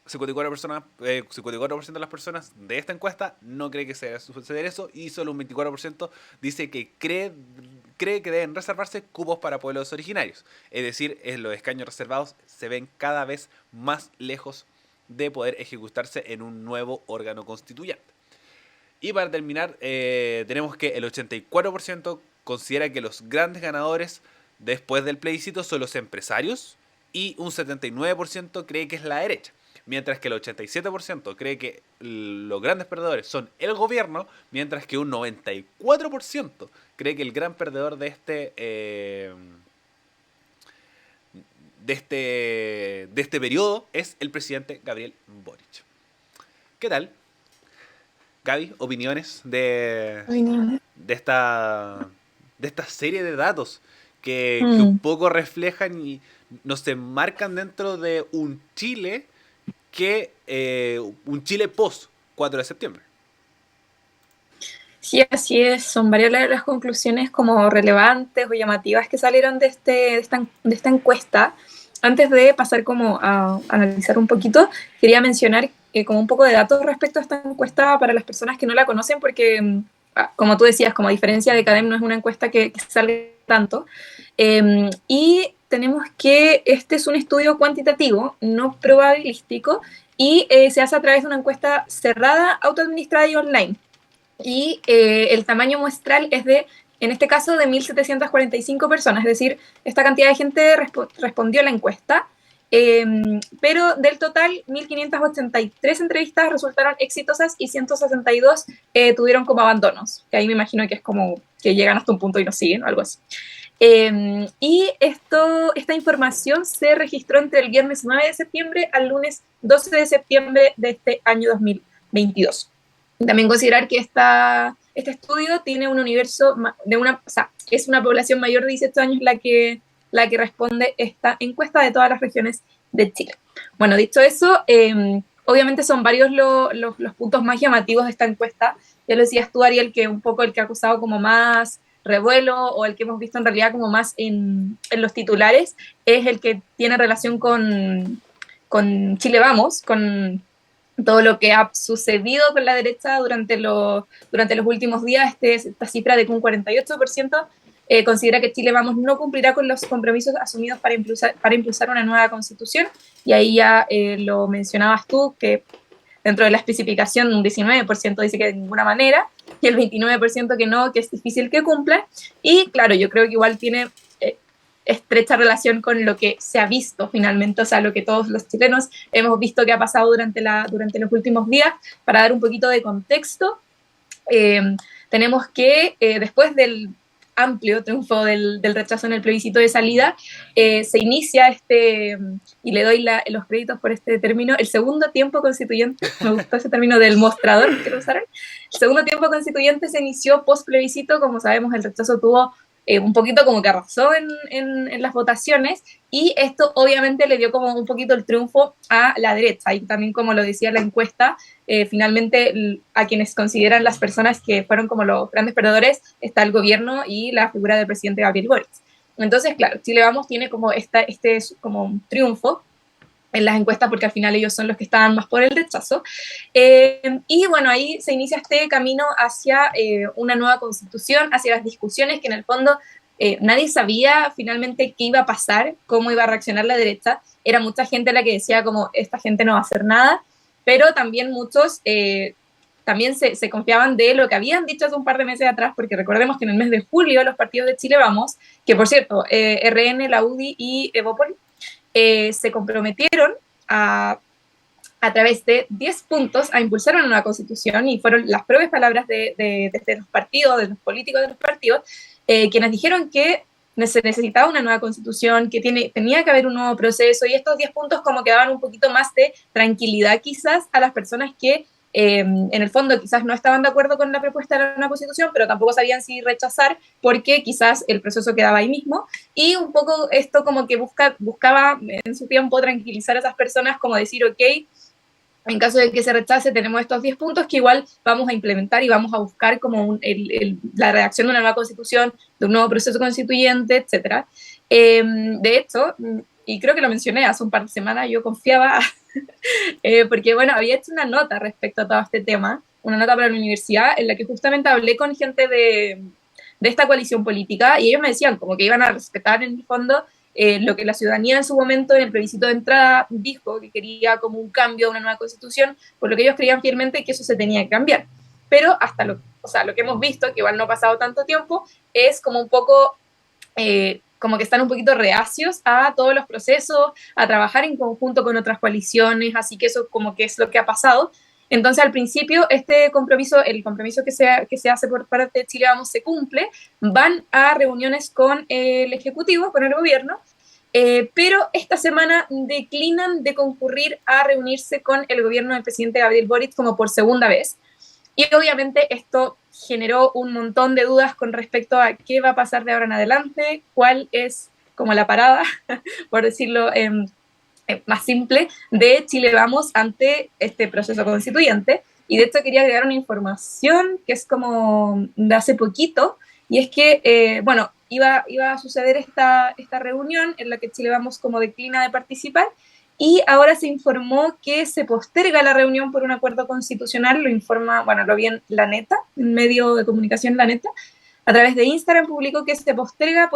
54% de las personas de esta encuesta no cree que se debe suceder eso, y solo un 24% dice que cree que deben reservarse cupos para pueblos originarios. Es decir, los escaños reservados se ven cada vez más lejos de poder ejecutarse en un nuevo órgano constituyente. Y para terminar, tenemos que el 84% considera que los grandes ganadores después del plebiscito son los empresarios, y un 79% cree que es la derecha. Mientras que el 87% cree que los grandes perdedores son el gobierno, mientras que un 94% cree que el gran perdedor de este periodo es el presidente Gabriel Boric. ¿Qué tal, Gaby? ¿Opiniones de esta serie de datos que un poco reflejan y nos enmarcan dentro de un Chile un Chile post 4 de septiembre? Sí, así es. Son varias las conclusiones como relevantes o llamativas que salieron de esta encuesta. Antes de pasar como a analizar un poquito, quería mencionar como un poco de datos respecto a esta encuesta para las personas que no la conocen, porque como tú decías, como a diferencia de CADEM, no es una encuesta que salga tanto. Y tenemos que este es un estudio cuantitativo, no probabilístico, y se hace a través de una encuesta cerrada, autoadministrada y online. Y el tamaño muestral es en este caso, de 1.745 personas, es decir, esta cantidad de gente respondió a la encuesta, pero del total, 1.583 entrevistas resultaron exitosas y 162 tuvieron como abandonos, que ahí me imagino que es como que llegan hasta un punto y no siguen, o algo así. Y esta información se registró entre el viernes 9 de septiembre al lunes 12 de septiembre de este año 2022. También considerar que este estudio tiene un universo es una población mayor de 18 años la que responde esta encuesta de todas las regiones de Chile. Bueno, dicho eso, obviamente son varios los puntos más llamativos de esta encuesta. Ya lo decías tú, Ariel, que un poco el que ha acusado como más revuelo o el que hemos visto en realidad como más en los titulares es el que tiene relación con Chile Vamos, con todo lo que ha sucedido con la derecha durante los últimos días. Esta cifra de que un 48% considera que Chile Vamos no cumplirá con los compromisos asumidos para impulsar una nueva constitución, y ahí ya lo mencionabas tú, que dentro de la especificación un 19% dice que de ninguna manera, y el 29% que no, que es difícil que cumpla. Y claro, yo creo que igual tiene estrecha relación con lo que se ha visto finalmente, o sea, lo que todos los chilenos hemos visto que ha pasado durante los últimos días. Para dar un poquito de contexto, tenemos que después del amplio triunfo del rechazo en el plebiscito de salida, se inicia y le doy los créditos por este término, el segundo tiempo constituyente. Me gustó ese término del mostrador que lo usaron. El segundo tiempo constituyente se inició post plebiscito. Como sabemos, el rechazo tuvo un poquito como que arrasó en las votaciones, y esto obviamente le dio como un poquito el triunfo a la derecha, y también, como lo decía la encuesta, finalmente a quienes consideran las personas que fueron como los grandes perdedores está el gobierno y la figura del presidente Gabriel Boric. Entonces, claro, Chile Vamos tiene como como un triunfo en las encuestas, porque al final ellos son los que estaban más por el rechazo. Y bueno, ahí se inicia este camino hacia una nueva constitución, hacia las discusiones que en el fondo nadie sabía finalmente qué iba a pasar, cómo iba a reaccionar la derecha. Era mucha gente la que decía como, esta gente no va a hacer nada, pero también muchos también se confiaban de lo que habían dicho hace un par de meses atrás, porque recordemos que en el mes de julio los partidos de Chile Vamos, que por cierto, RN, la UDI y Evópolis, se comprometieron a través de 10 puntos a impulsar una nueva constitución, y fueron las propias palabras de los partidos, de los políticos de los partidos, quienes dijeron que se necesitaba una nueva constitución, que tenía que haber un nuevo proceso, y estos 10 puntos como que daban un poquito más de tranquilidad quizás a las personas que en el fondo quizás no estaban de acuerdo con la propuesta de la nueva constitución, pero tampoco sabían si rechazar, porque quizás el proceso quedaba ahí mismo. Y un poco esto como que buscaba en su tiempo tranquilizar a esas personas, como decir, ok, en caso de que se rechace, tenemos estos 10 puntos que igual vamos a implementar, y vamos a buscar como la redacción de una nueva constitución, de un nuevo proceso constituyente, etc. De hecho, y creo que lo mencioné hace un par de semanas, yo confiaba, porque bueno, había hecho una nota respecto a todo este tema, una nota para la universidad, en la que justamente hablé con gente de esta coalición política, y ellos me decían como que iban a respetar en el fondo lo que la ciudadanía en su momento en el plebiscito de entrada dijo, que quería como un cambio, una nueva constitución, por lo que ellos creían fielmente que eso se tenía que cambiar. Pero hasta lo que hemos visto, que igual no ha pasado tanto tiempo, es como un poco, como que están un poquito reacios a todos los procesos, a trabajar en conjunto con otras coaliciones, así que eso como que es lo que ha pasado. Entonces, al principio, el compromiso que se hace por parte de Chile Vamos se cumple, van a reuniones con el Ejecutivo, con el gobierno, pero esta semana declinan de concurrir a reunirse con el gobierno del presidente Gabriel Boric como por segunda vez. Y obviamente esto generó un montón de dudas con respecto a qué va a pasar de ahora en adelante, cuál es como la parada, por decirlo más simple, de Chile Vamos ante este proceso constituyente. Y de hecho quería agregar una información que es como de hace poquito, y es que, bueno, iba a suceder esta reunión en la que Chile Vamos como declina de participar, y ahora se informó que se posterga la reunión por un acuerdo constitucional. Lo informa, bueno, lo vi en La Neta, en medio de comunicación La Neta, a través de Instagram publicó que se posterga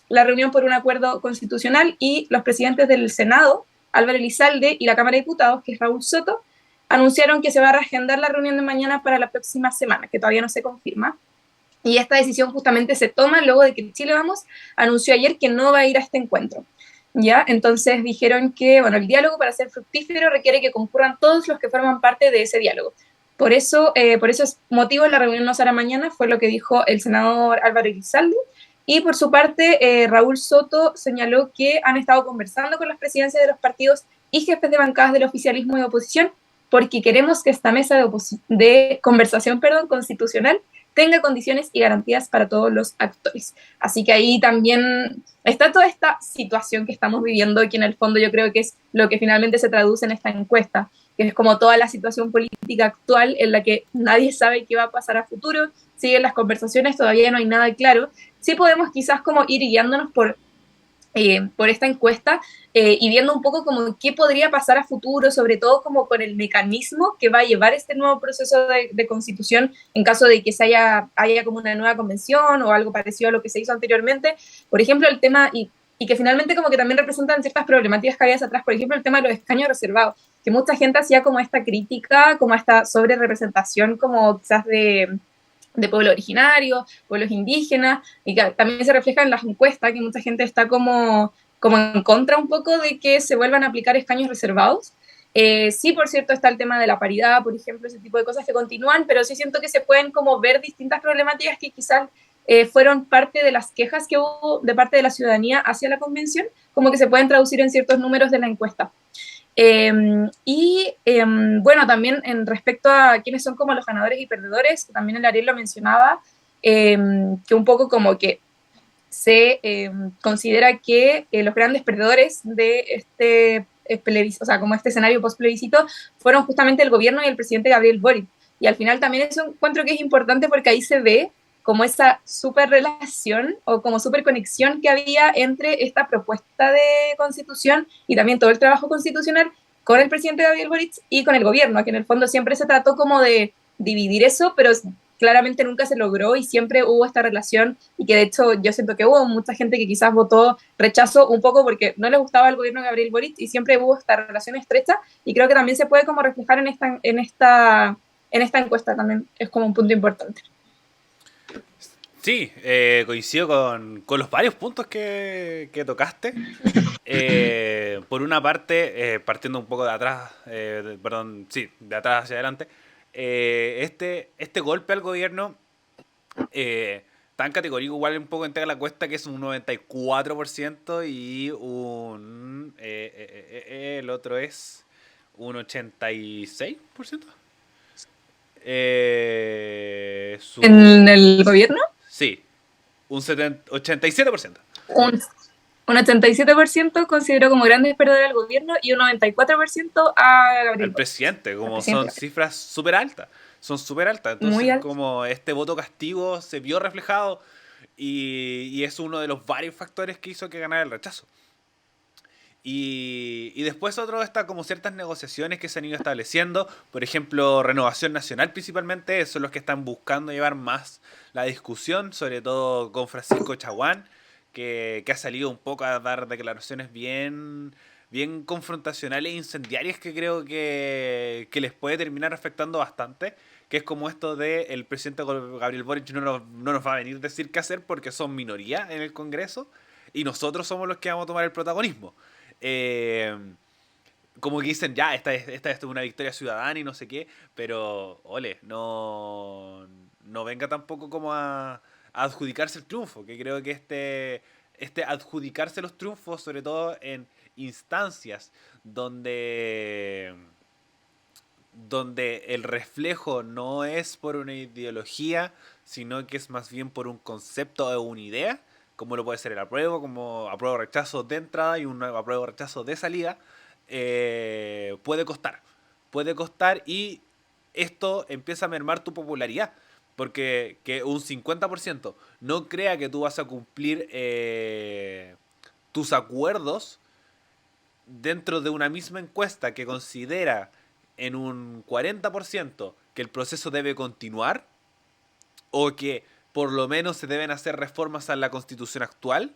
la reunión por un acuerdo constitucional, y los presidentes del Senado, Álvaro Elizalde, y la Cámara de Diputados, que es Raúl Soto, anunciaron que se va a reagendar la reunión de mañana para la próxima semana, que todavía no se confirma. Y esta decisión justamente se toma luego de que Chile Vamos anunció ayer que no va a ir a este encuentro. ¿Ya? Entonces dijeron que, bueno, el diálogo, para ser fructífero, requiere que concurran todos los que forman parte de ese diálogo. Por eso es motivo de la reunión no será mañana, fue lo que dijo el senador Álvaro Elizalde. Y por su parte, Raúl Soto señaló que han estado conversando con las presidencias de los partidos y jefes de bancadas del oficialismo y oposición, porque queremos que esta mesa de conversación constitucional tenga condiciones y garantías para todos los actores. Así que ahí también está toda esta situación que estamos viviendo, y que en el fondo yo creo que es lo que finalmente se traduce en esta encuesta, que es como toda la situación política actual en la que nadie sabe qué va a pasar a futuro, siguen las conversaciones, todavía no hay nada claro. Sí podemos quizás como ir guiándonos por esta encuesta y viendo un poco como qué podría pasar a futuro, sobre todo como con el mecanismo que va a llevar este nuevo proceso de constitución en caso de que haya como una nueva convención o algo parecido a lo que se hizo anteriormente. Por ejemplo, el tema, y que finalmente como que también representan ciertas problemáticas que había atrás, por ejemplo, el tema de los escaños reservados, que mucha gente hacía como esta crítica, como esta sobre representación como quizás de pueblos originarios, pueblos indígenas, y que también se refleja en las encuestas, que mucha gente está como en contra un poco de que se vuelvan a aplicar escaños reservados. Sí, por cierto, está el tema de la paridad, por ejemplo, ese tipo de cosas que continúan, pero sí siento que se pueden como ver distintas problemáticas que quizás fueron parte de las quejas que hubo de parte de la ciudadanía hacia la convención, como que se pueden traducir en ciertos números de la encuesta. Bueno, también en respecto a quiénes son como los ganadores y perdedores, también el Ariel lo mencionaba, que un poco como que se considera que los grandes perdedores de este plebiscito, o sea, como este escenario post-plebiscito, fueron justamente el gobierno y el presidente Gabriel Boric. Y al final también eso encuentro que es importante porque ahí se ve como esa super relación o como super conexión que había entre esta propuesta de constitución y también todo el trabajo constitucional con el presidente Gabriel Boric y con el gobierno, que en el fondo siempre se trató como de dividir eso, pero claramente nunca se logró y siempre hubo esta relación y que de hecho yo siento que hubo mucha gente que quizás votó rechazo un poco porque no le gustaba el gobierno de Gabriel Boric y siempre hubo esta relación estrecha y creo que también se puede como reflejar en esta encuesta también, es como un punto importante. Sí, coincido con los varios puntos que tocaste. Por una parte, partiendo un poco de atrás, perdón, sí, de atrás hacia adelante, este golpe al gobierno tan categórico, igual un poco entrega la cuesta que es un 94% y el otro es un 86%. ¿En el gobierno? Sí, un 87%. Un, un 87% consideró como grandes perdedores al gobierno y un 94% a Al Gabriel Boric, presidente, al como presidente son Gabriel. cifras súper altas. Son súper altas. Muy Entonces, alto. como este voto castigo se vio reflejado y es uno de los varios factores que hizo que ganara el rechazo. Y después otro está como ciertas negociaciones que se han ido estableciendo, por ejemplo, Renovación Nacional principalmente, son los que están buscando llevar más la discusión, sobre todo con Francisco Chaguán, que ha salido un poco a dar declaraciones bien confrontacionales e incendiarias que creo que les puede terminar afectando bastante, que es como esto de el presidente Gabriel Boric no nos va a venir a decir qué hacer porque son minoría en el Congreso y nosotros somos los que vamos a tomar el protagonismo. Eh, Como que dicen, ya, esta es una victoria ciudadana y no sé qué, pero, ole, no venga tampoco como a adjudicarse el triunfo, que creo que este adjudicarse los triunfos, sobre todo en instancias donde, donde el reflejo no es por una ideología, sino que es más bien por un concepto o una idea, como lo puede ser el apruebo, como apruebo rechazo de entrada y un apruebo rechazo de salida, puede costar. Puede costar y esto empieza a mermar tu popularidad. Porque que un 50% no crea que tú vas a cumplir tus acuerdos dentro de una misma encuesta que considera en un 40% que el proceso debe continuar o que por lo menos se deben hacer reformas a la constitución actual,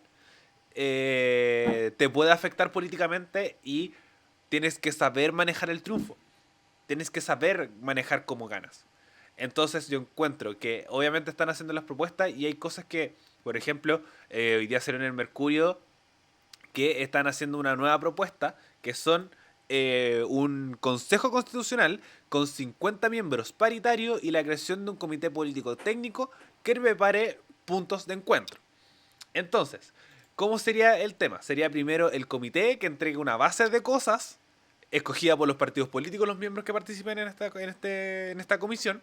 te puede afectar políticamente y tienes que saber manejar el triunfo. Tienes que saber manejar cómo ganas. Entonces yo encuentro que obviamente están haciendo las propuestas y hay cosas que, por ejemplo, hoy día salió en el Mercurio que están haciendo una nueva propuesta que son un consejo constitucional con 50 miembros paritarios y la creación de un comité político técnico que prepare puntos de encuentro. Entonces, ¿cómo sería el tema? Sería primero el comité que entregue una base de cosas escogida por los partidos políticos, los miembros que participen en esta comisión.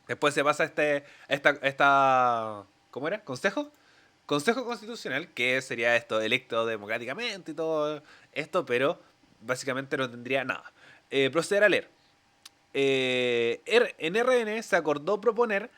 Después se pasa ¿cómo era? ¿Consejo? Consejo Constitucional, que sería esto, electo democráticamente y todo esto, pero básicamente no tendría nada. Proceder a leer. En RN se acordó proponer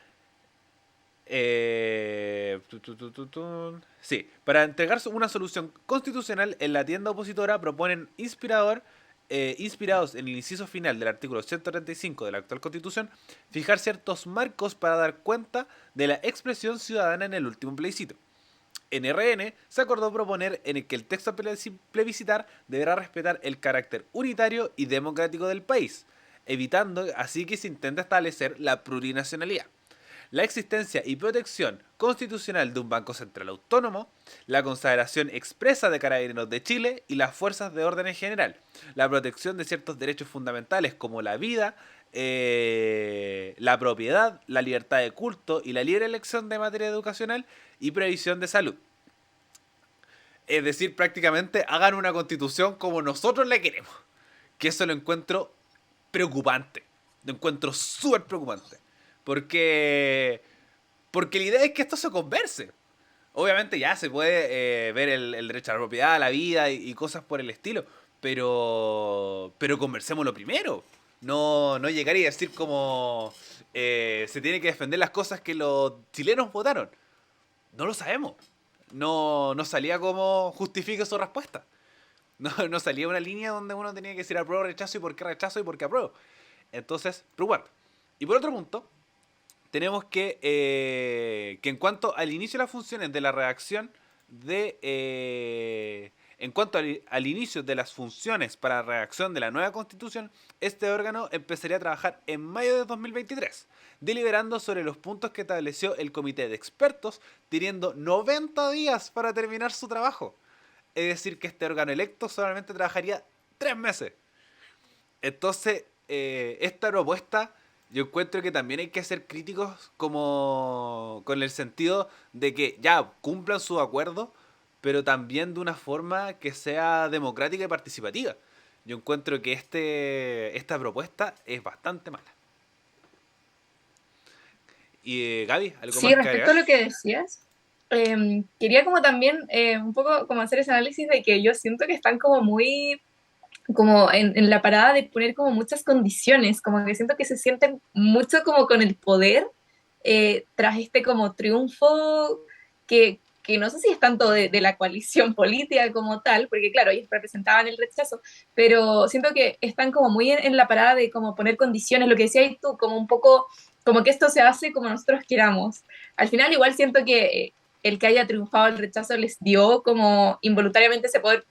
Sí, para entregar una solución constitucional en la tienda opositora proponen inspirados en el inciso final del artículo 135 de la actual constitución, fijar ciertos marcos para dar cuenta de la expresión ciudadana en el último plebiscito. En RN se acordó proponer en el que el texto a plebiscitar deberá respetar el carácter unitario y democrático del país, evitando así que se intente establecer la plurinacionalidad, la existencia y protección constitucional de un Banco Central autónomo, la consagración expresa de Carabineros de Chile y las fuerzas de orden en general, la protección de ciertos derechos fundamentales como la vida, la propiedad, la libertad de culto y la libre elección de materia educacional y previsión de salud. Es decir, prácticamente hagan una constitución como nosotros la queremos. Que eso lo encuentro preocupante. Lo encuentro súper preocupante. Porque la idea es que esto se converse. Obviamente ya se puede ver el derecho a la propiedad, a la vida y cosas por el estilo. Pero conversémoslo primero. No llegar y decir como se tiene que defender las cosas que los chilenos votaron. No lo sabemos. No salía como justifique su respuesta. No salía una línea donde uno tenía que decir apruebo, rechazo y por qué apruebo. Entonces, preocupante. Y por otro punto, tenemos que en cuanto al inicio de las funciones de la redacción en cuanto al inicio de las funciones para la redacción de la nueva constitución, este órgano empezaría a trabajar en mayo de 2023, deliberando sobre los puntos que estableció el comité de expertos, teniendo 90 días para terminar su trabajo. Es decir, que este órgano electo solamente trabajaría 3 meses. Entonces, esta propuesta, yo encuentro que también hay que ser críticos como con el sentido de que ya cumplan su acuerdo, pero también de una forma que sea democrática y participativa. Yo encuentro que esta propuesta es bastante mala. Y Gaby, ¿algo Sí, más que respecto agregar? a lo que decías, quería como también un poco como hacer ese análisis de que yo siento que están como muy como en la parada de poner como muchas condiciones, como que siento que se sienten mucho como con el poder tras este como triunfo que no sé si es tanto de la coalición política como tal, porque claro, ellos representaban el rechazo, pero siento que están como muy en la parada de como poner condiciones, lo que decías tú, como un poco, como que esto se hace como nosotros queramos. Al final igual siento que el que haya triunfado el rechazo les dio como involuntariamente ese poder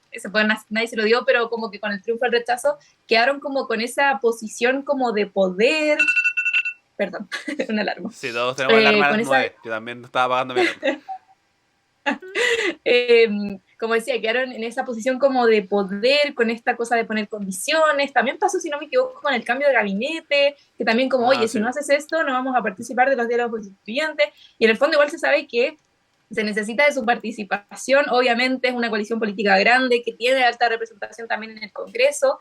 nadie se lo dio, pero como que con el triunfo del rechazo quedaron como con esa posición como de poder, perdón, una alarma, Sí, todos tenemos alarma a con las esa 9. Yo también estaba apagando mi alarma. eh, como decía, quedaron en esa posición como de poder, con esta cosa de poner condiciones. También pasó, si no me equivoco, con el cambio de gabinete, que también como, Ah, oye, si sí. no haces esto, no vamos a participar de los diálogos constituyentes. Y en el fondo igual se sabe que se necesita de su participación, obviamente es una coalición política grande que tiene alta representación también en el Congreso.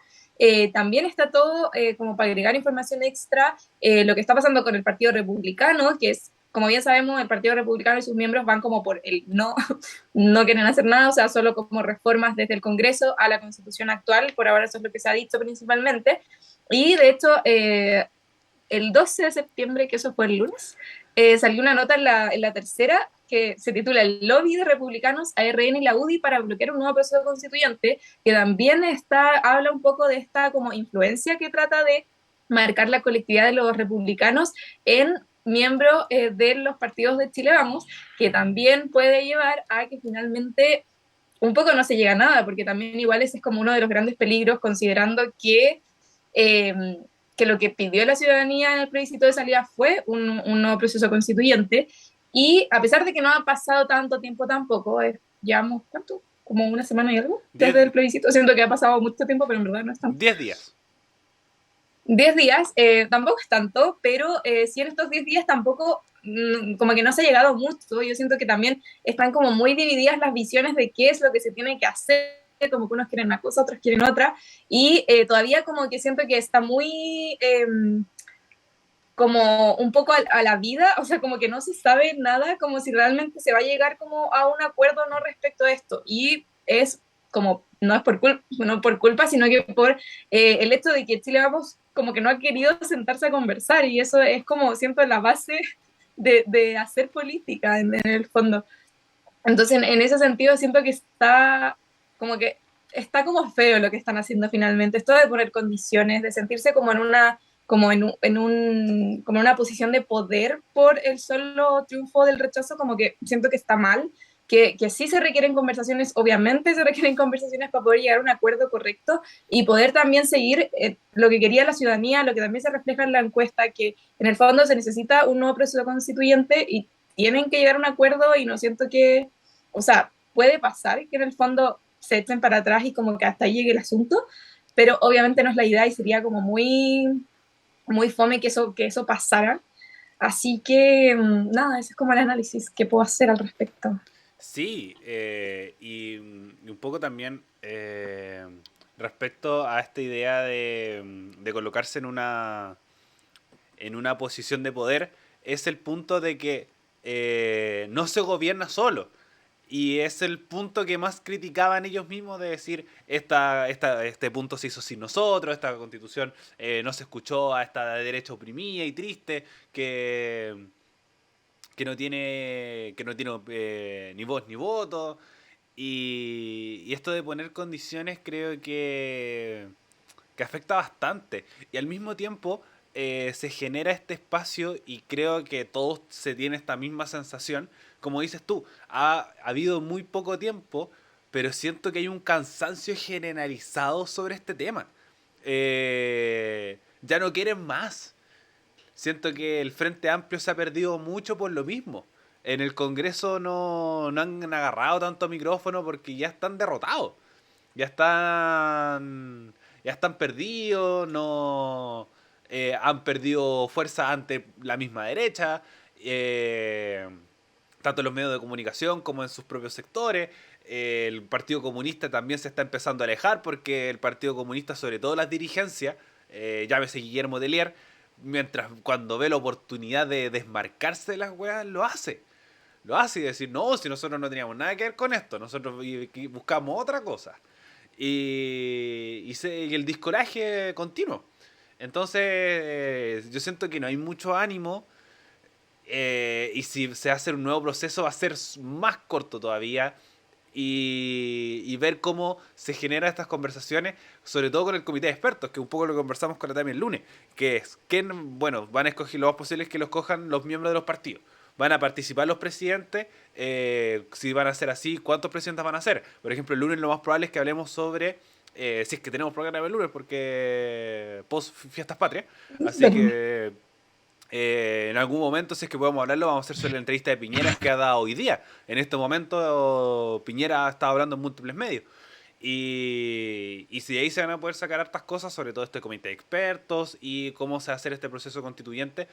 También está todo, como para agregar información extra, lo que está pasando con el Partido Republicano, que es, como bien sabemos, el Partido Republicano y sus miembros van como por el no, no quieren hacer nada, o sea, solo como reformas desde el Congreso a la Constitución actual, por ahora eso es lo que se ha dicho principalmente. Y de hecho, el 12 de septiembre, que eso fue el lunes, salió una nota en la tercera que se titula El lobby de republicanos a RN y la UDI para bloquear un nuevo proceso constituyente, que también habla un poco de esta como influencia que trata de marcar la colectividad de los republicanos en miembros de los partidos de Chile Vamos, que también puede llevar a que finalmente un poco no se llega a nada, porque también igual ese es como uno de los grandes peligros, considerando eh, que lo que pidió la ciudadanía en el plebiscito de salida fue un nuevo proceso constituyente, y a pesar de que no ha pasado tanto tiempo tampoco, llevamos, ¿cuánto? Como una semana y algo desde el 10 plebiscito, siento que ha pasado mucho tiempo, pero en verdad no es tanto. 10 días. 10 días, tampoco es tanto, pero sí en estos 10 días tampoco, como que no se ha llegado mucho. Yo siento que también están como muy divididas las visiones de qué es lo que se tiene que hacer, como que unos quieren una cosa, otros quieren otra, y todavía como que siento que está muy como un poco a la vida, o sea, como que no se sabe nada, como si realmente se va a llegar como a un acuerdo no respecto a esto, y es como, no es no por culpa, sino que por el hecho de que Chile Vamos como que no ha querido sentarse a conversar, y eso es como siento la base de hacer política en el fondo. Entonces, en ese sentido, siento que está como feo lo que están haciendo finalmente. Esto de poner condiciones, de sentirse como en una, como en una posición de poder por el solo triunfo del rechazo, como que siento que está mal, que sí se requieren conversaciones, obviamente se requieren conversaciones para poder llegar a un acuerdo correcto y poder también seguir lo que quería la ciudadanía, lo que también se refleja en la encuesta, que en el fondo se necesita un nuevo proceso constituyente y tienen que llegar a un acuerdo y no siento que, o sea, puede pasar que en el fondo se echen para atrás y como que hasta ahí llegue el asunto, pero obviamente no es la idea y sería como muy fome que eso pasara. Así que nada, ese es como el análisis que puedo hacer al respecto. Sí, y un poco también respecto a esta idea de colocarse en una posición de poder, es el punto de que no se gobierna solo. Y es el punto que más criticaban ellos mismos de decir, este punto se hizo sin nosotros, esta constitución no se escuchó a esta derecha oprimida y triste, que no tiene ni voz ni voto. Y esto de poner condiciones creo que afecta bastante. Y al mismo tiempo se genera este espacio y creo que todos se tiene esta misma sensación. Como dices tú, ha habido muy poco tiempo, pero siento que hay un cansancio generalizado sobre este tema. Ya no quieren más. Siento que el Frente Amplio se ha perdido mucho por lo mismo. En el Congreso no han agarrado tanto micrófono porque ya están derrotados. Ya están. Ya están perdidos, no. Han perdido fuerza ante la misma derecha. eh, Tanto en los medios de comunicación como en sus propios sectores. El Partido Comunista también se está empezando a alejar porque el Partido Comunista, sobre todo las dirigencias, llámese Guillermo Delier, mientras cuando ve la oportunidad de desmarcarse de las weas, lo hace. Lo hace y decir, no, si nosotros no teníamos nada que ver con esto, nosotros buscamos otra cosa. Y el discoraje continuo. Entonces, yo siento que no hay mucho ánimo y si se hace un nuevo proceso va a ser más corto todavía. Y ver cómo se generan estas conversaciones, sobre todo con el comité de expertos, que un poco lo conversamos con la también el lunes, que es que, bueno, van a escoger, lo más posible es que los cojan los miembros de los partidos. Van a participar los presidentes, si van a ser así, ¿cuántos presidentes van a ser? Por ejemplo, el lunes lo más probable es que hablemos sobre, si es que tenemos programa el lunes, porque post fiestas patrias, así que en algún momento, si es que podemos hablarlo, vamos a hacer sobre la entrevista de Piñera que ha dado hoy día. En este momento, Piñera ha estado hablando en múltiples medios. Y si de ahí se van a poder sacar hartas cosas, sobre todo este comité de expertos y cómo se va a hacer este proceso constituyente,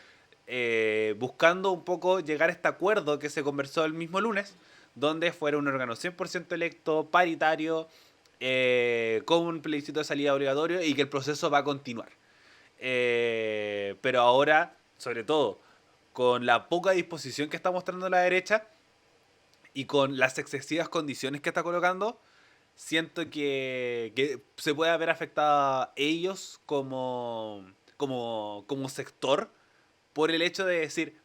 buscando un poco llegar a este acuerdo que se conversó el mismo lunes, donde fuera un órgano 100% electo, paritario, con un plebiscito de salida obligatorio y que el proceso va a continuar. Pero ahora, sobre todo, con la poca disposición que está mostrando la derecha y con las excesivas condiciones que está colocando, siento que se puede haber afectado a ellos como sector por el hecho de decir,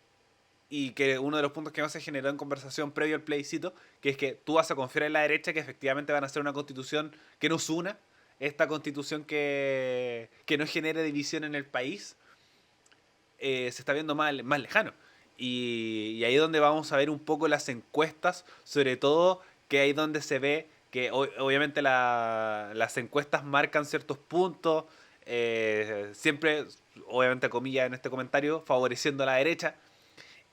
y que uno de los puntos que más se generó en conversación previo al plebiscito, que es que tú vas a confiar en la derecha que efectivamente van a hacer una constitución que nos una, esta constitución que no genere división en el país, se está viendo más lejano. Y ahí es donde vamos a ver un poco las encuestas, sobre todo que ahí donde se ve que obviamente las encuestas marcan ciertos puntos, siempre, obviamente comillas en este comentario, favoreciendo a la derecha.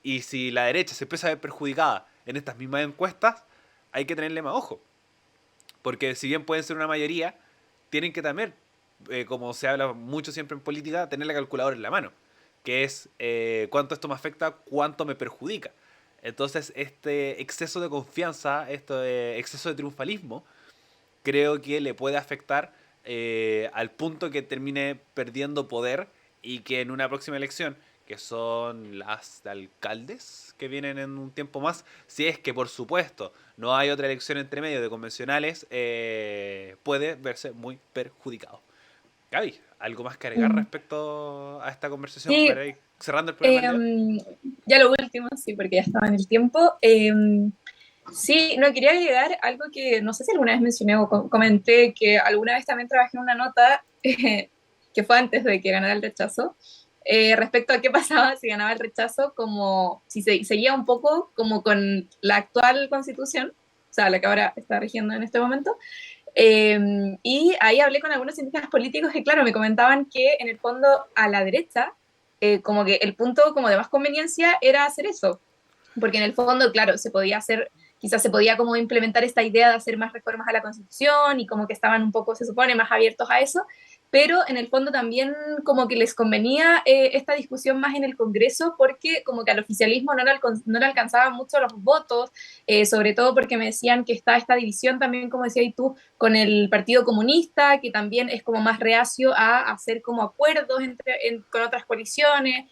Y si la derecha se empieza a ver perjudicada en estas mismas encuestas, hay que tenerle más ojo. Porque si bien pueden ser una mayoría, tienen que también, como se habla mucho siempre en política, tener la calculadora en la mano. Que es cuánto esto me afecta, cuánto me perjudica. Entonces, este exceso de confianza, este exceso de triunfalismo, creo que le puede afectar al punto que termine perdiendo poder y que en una próxima elección, que son las de alcaldes que vienen en un tiempo más, si es que por supuesto no hay otra elección entre medio de convencionales, puede verse muy perjudicado. Gaby, ¿algo más que agregar Mm, respecto a esta conversación Sí, para ir cerrando el programa del día de hoy? em, ya lo último, sí, porque ya estaba en el tiempo. Sí, no quería agregar algo que no sé si alguna vez mencioné o comenté, que alguna vez también trabajé en una nota que fue antes de que ganara el rechazo, respecto a qué pasaba si ganaba el rechazo, como si seguía un poco como con la actual constitución, o sea, la que ahora está rigiendo en este momento. Eh, y ahí hablé con algunos cientistas políticos que, claro, me comentaban que en el fondo a la derecha, como que el punto como de más conveniencia era hacer eso, porque en el fondo, claro, se podía hacer, quizás se podía como implementar esta idea de hacer más reformas a la Constitución y como que estaban un poco, se supone, más abiertos a eso, pero en el fondo también como que les convenía esta discusión más en el Congreso porque como que al oficialismo no le alcanzaban mucho los votos, sobre todo porque me decían que está esta división también, como decías tú, con el Partido Comunista, que también es como más reacio a hacer como acuerdos con otras coaliciones,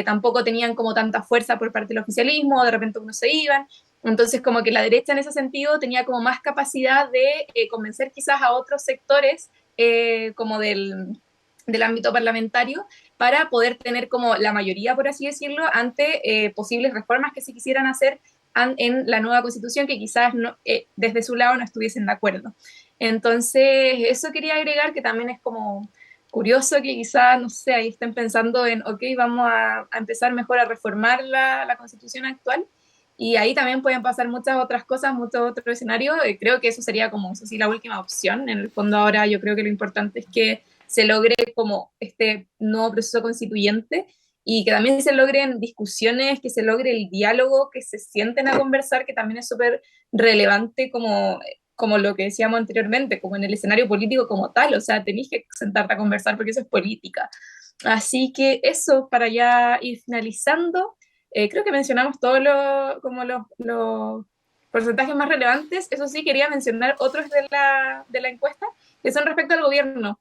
tampoco tenían como tanta fuerza por parte del oficialismo, de repente unos se iban. Entonces, como que la derecha en ese sentido tenía como más capacidad de convencer quizás a otros sectores como del ámbito parlamentario para poder tener como la mayoría, por así decirlo, ante posibles reformas que se quisieran hacer en la nueva constitución que quizás no, desde su lado no estuviesen de acuerdo. Entonces, eso quería agregar que también es como curioso que quizás, no sé, ahí estén pensando en, ok, vamos a empezar mejor a reformar la constitución actual. Y ahí también pueden pasar muchas otras cosas, muchos otros escenarios. Creo que eso sería como, eso sí, la última opción. En el fondo ahora yo creo que lo importante es que se logre como este nuevo proceso constituyente y que también se logren discusiones, que se logre el diálogo, que se sienten a conversar, que también es súper relevante como lo que decíamos anteriormente, como en el escenario político como tal, o sea, tenéis que sentarte a conversar porque eso es política. Así que eso, para ya ir finalizando, creo que mencionamos todos como los porcentajes más relevantes. Eso sí, quería mencionar otros de la encuesta, que son respecto al gobierno,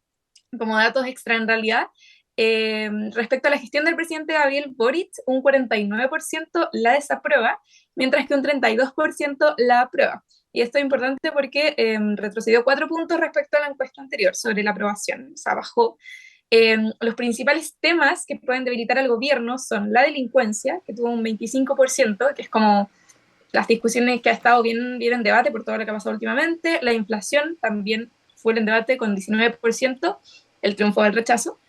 como datos extra en realidad. Respecto a la gestión del presidente Gabriel Boric, un 49% la desaprueba, mientras que un 32% la aprueba. Y esto es importante porque retrocedió 4 puntos respecto a la encuesta anterior sobre la aprobación, o sea, bajó. Los principales temas que pueden debilitar al gobierno son la delincuencia, que tuvo un 25%, que es como las discusiones que ha estado bien en debate por todo lo que ha pasado últimamente, la inflación también fue en debate con 19%, el triunfo del rechazo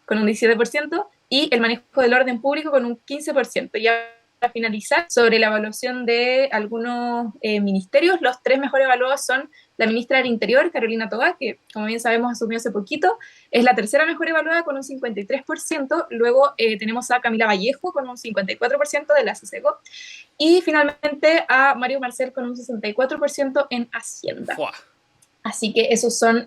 con un 17% y el manejo del orden público con un 15%. Ya para finalizar, sobre la evaluación de algunos ministerios, los 3 mejor evaluados son la ministra del Interior, Carolina Toá, que como bien sabemos asumió hace poquito, es la tercera mejor evaluada con un 53%, luego tenemos a Camila Vallejo con un 54% de la CCGO, y finalmente a Mario Marcel con un 64% en Hacienda. Fua. Así que esos son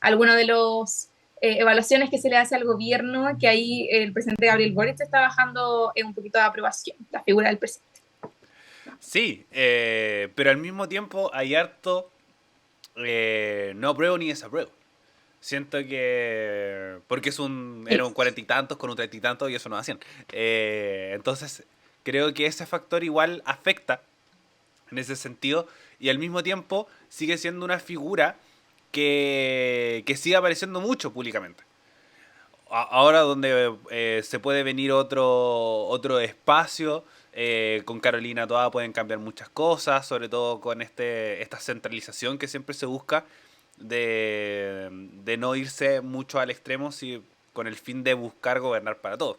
algunos de los evaluaciones que se le hace al gobierno, que ahí el presidente Gabriel Boric está bajando un poquito de aprobación, la figura del presidente. Sí, pero al mismo tiempo hay harto no apruebo ni desapruebo. Siento que. Porque era Sí, un cuarenta y tantos con un treinta y tantos y eso no hacían. Entonces, creo que ese factor igual afecta en ese sentido. Y al mismo tiempo sigue siendo una figura que sigue apareciendo mucho públicamente. Ahora donde se puede venir otro espacio, con Carolina Toa pueden cambiar muchas cosas, sobre todo con esta centralización que siempre se busca de no irse mucho al extremo con el fin de buscar gobernar para todos.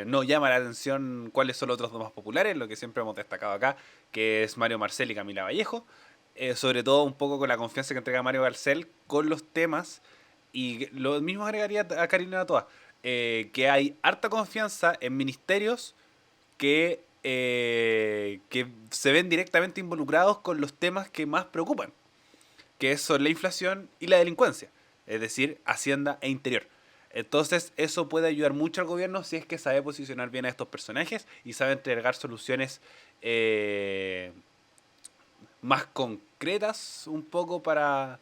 No llama la atención cuáles son los otros dos más populares, lo que siempre hemos destacado acá, que es Mario Marcel y Camila Vallejo. Sobre todo un poco con la confianza que entrega Mario Marcel con los temas. Y lo mismo agregaría a Karina Toa, que hay harta confianza en ministerios que se ven directamente involucrados con los temas que más preocupan, que son la inflación y la delincuencia, es decir, Hacienda e Interior. Entonces eso puede ayudar mucho al gobierno si es que sabe posicionar bien a estos personajes y sabe entregar soluciones eh, más concretas un poco para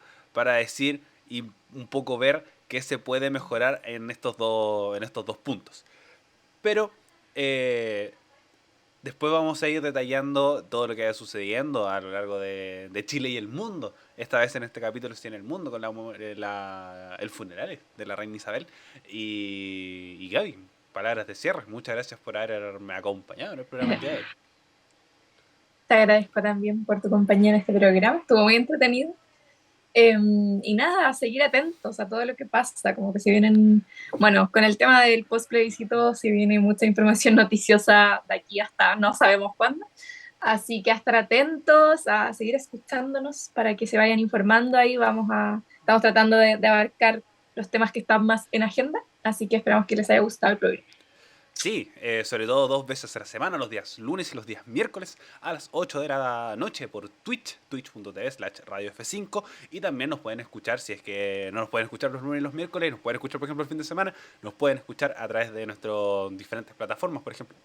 decir y un poco ver qué se puede mejorar en estos dos puntos. Pero eh, Después vamos a ir detallando todo lo que va sucediendo a lo largo de Chile y el mundo. Esta vez en este capítulo sí en el mundo, con el funeral de la reina Isabel. Y Gaby, palabras de cierre. Muchas gracias por haberme acompañado en el programa el día de hoy. Te agradezco también por tu compañía en este programa, estuvo muy entretenido. Y nada, a seguir atentos a todo lo que pasa, como que se vienen, bueno, con el tema del post-plebiscito se viene mucha información noticiosa de aquí hasta no sabemos cuándo, así que a estar atentos, a seguir escuchándonos para que se vayan informando ahí, estamos tratando de abarcar los temas que están más en agenda, así que esperamos que les haya gustado el programa. Sí, sobre todo 2 veces a la semana, los días lunes y los días miércoles a las 8 de la noche por Twitch, twitch.tv/Radio F5. Y también nos pueden escuchar, si es que no nos pueden escuchar los lunes y los miércoles, nos pueden escuchar por ejemplo el fin de semana, nos pueden escuchar a través de nuestras diferentes plataformas, por ejemplo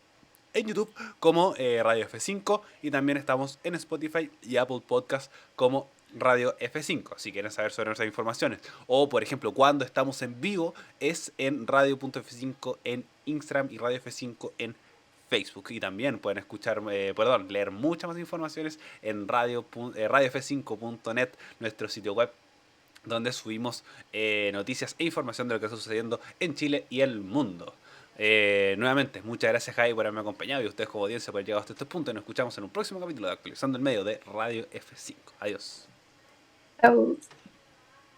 en YouTube como Radio F5, y también estamos en Spotify y Apple Podcast como Radio F5, si quieren saber sobre nuestras informaciones. O, por ejemplo, cuando estamos en vivo es en radio.f5 en Instagram y Radio F5 en Facebook. Y también pueden leer muchas más informaciones en radiofcinco.net, nuestro sitio web, donde subimos noticias e información de lo que está sucediendo en Chile y el mundo. Nuevamente, muchas gracias, Javi, por haberme acompañado, y a ustedes como audiencia por haber llegado hasta este punto. Y nos escuchamos en un próximo capítulo de Actualizando el Medio de Radio F5. Adiós. Chau.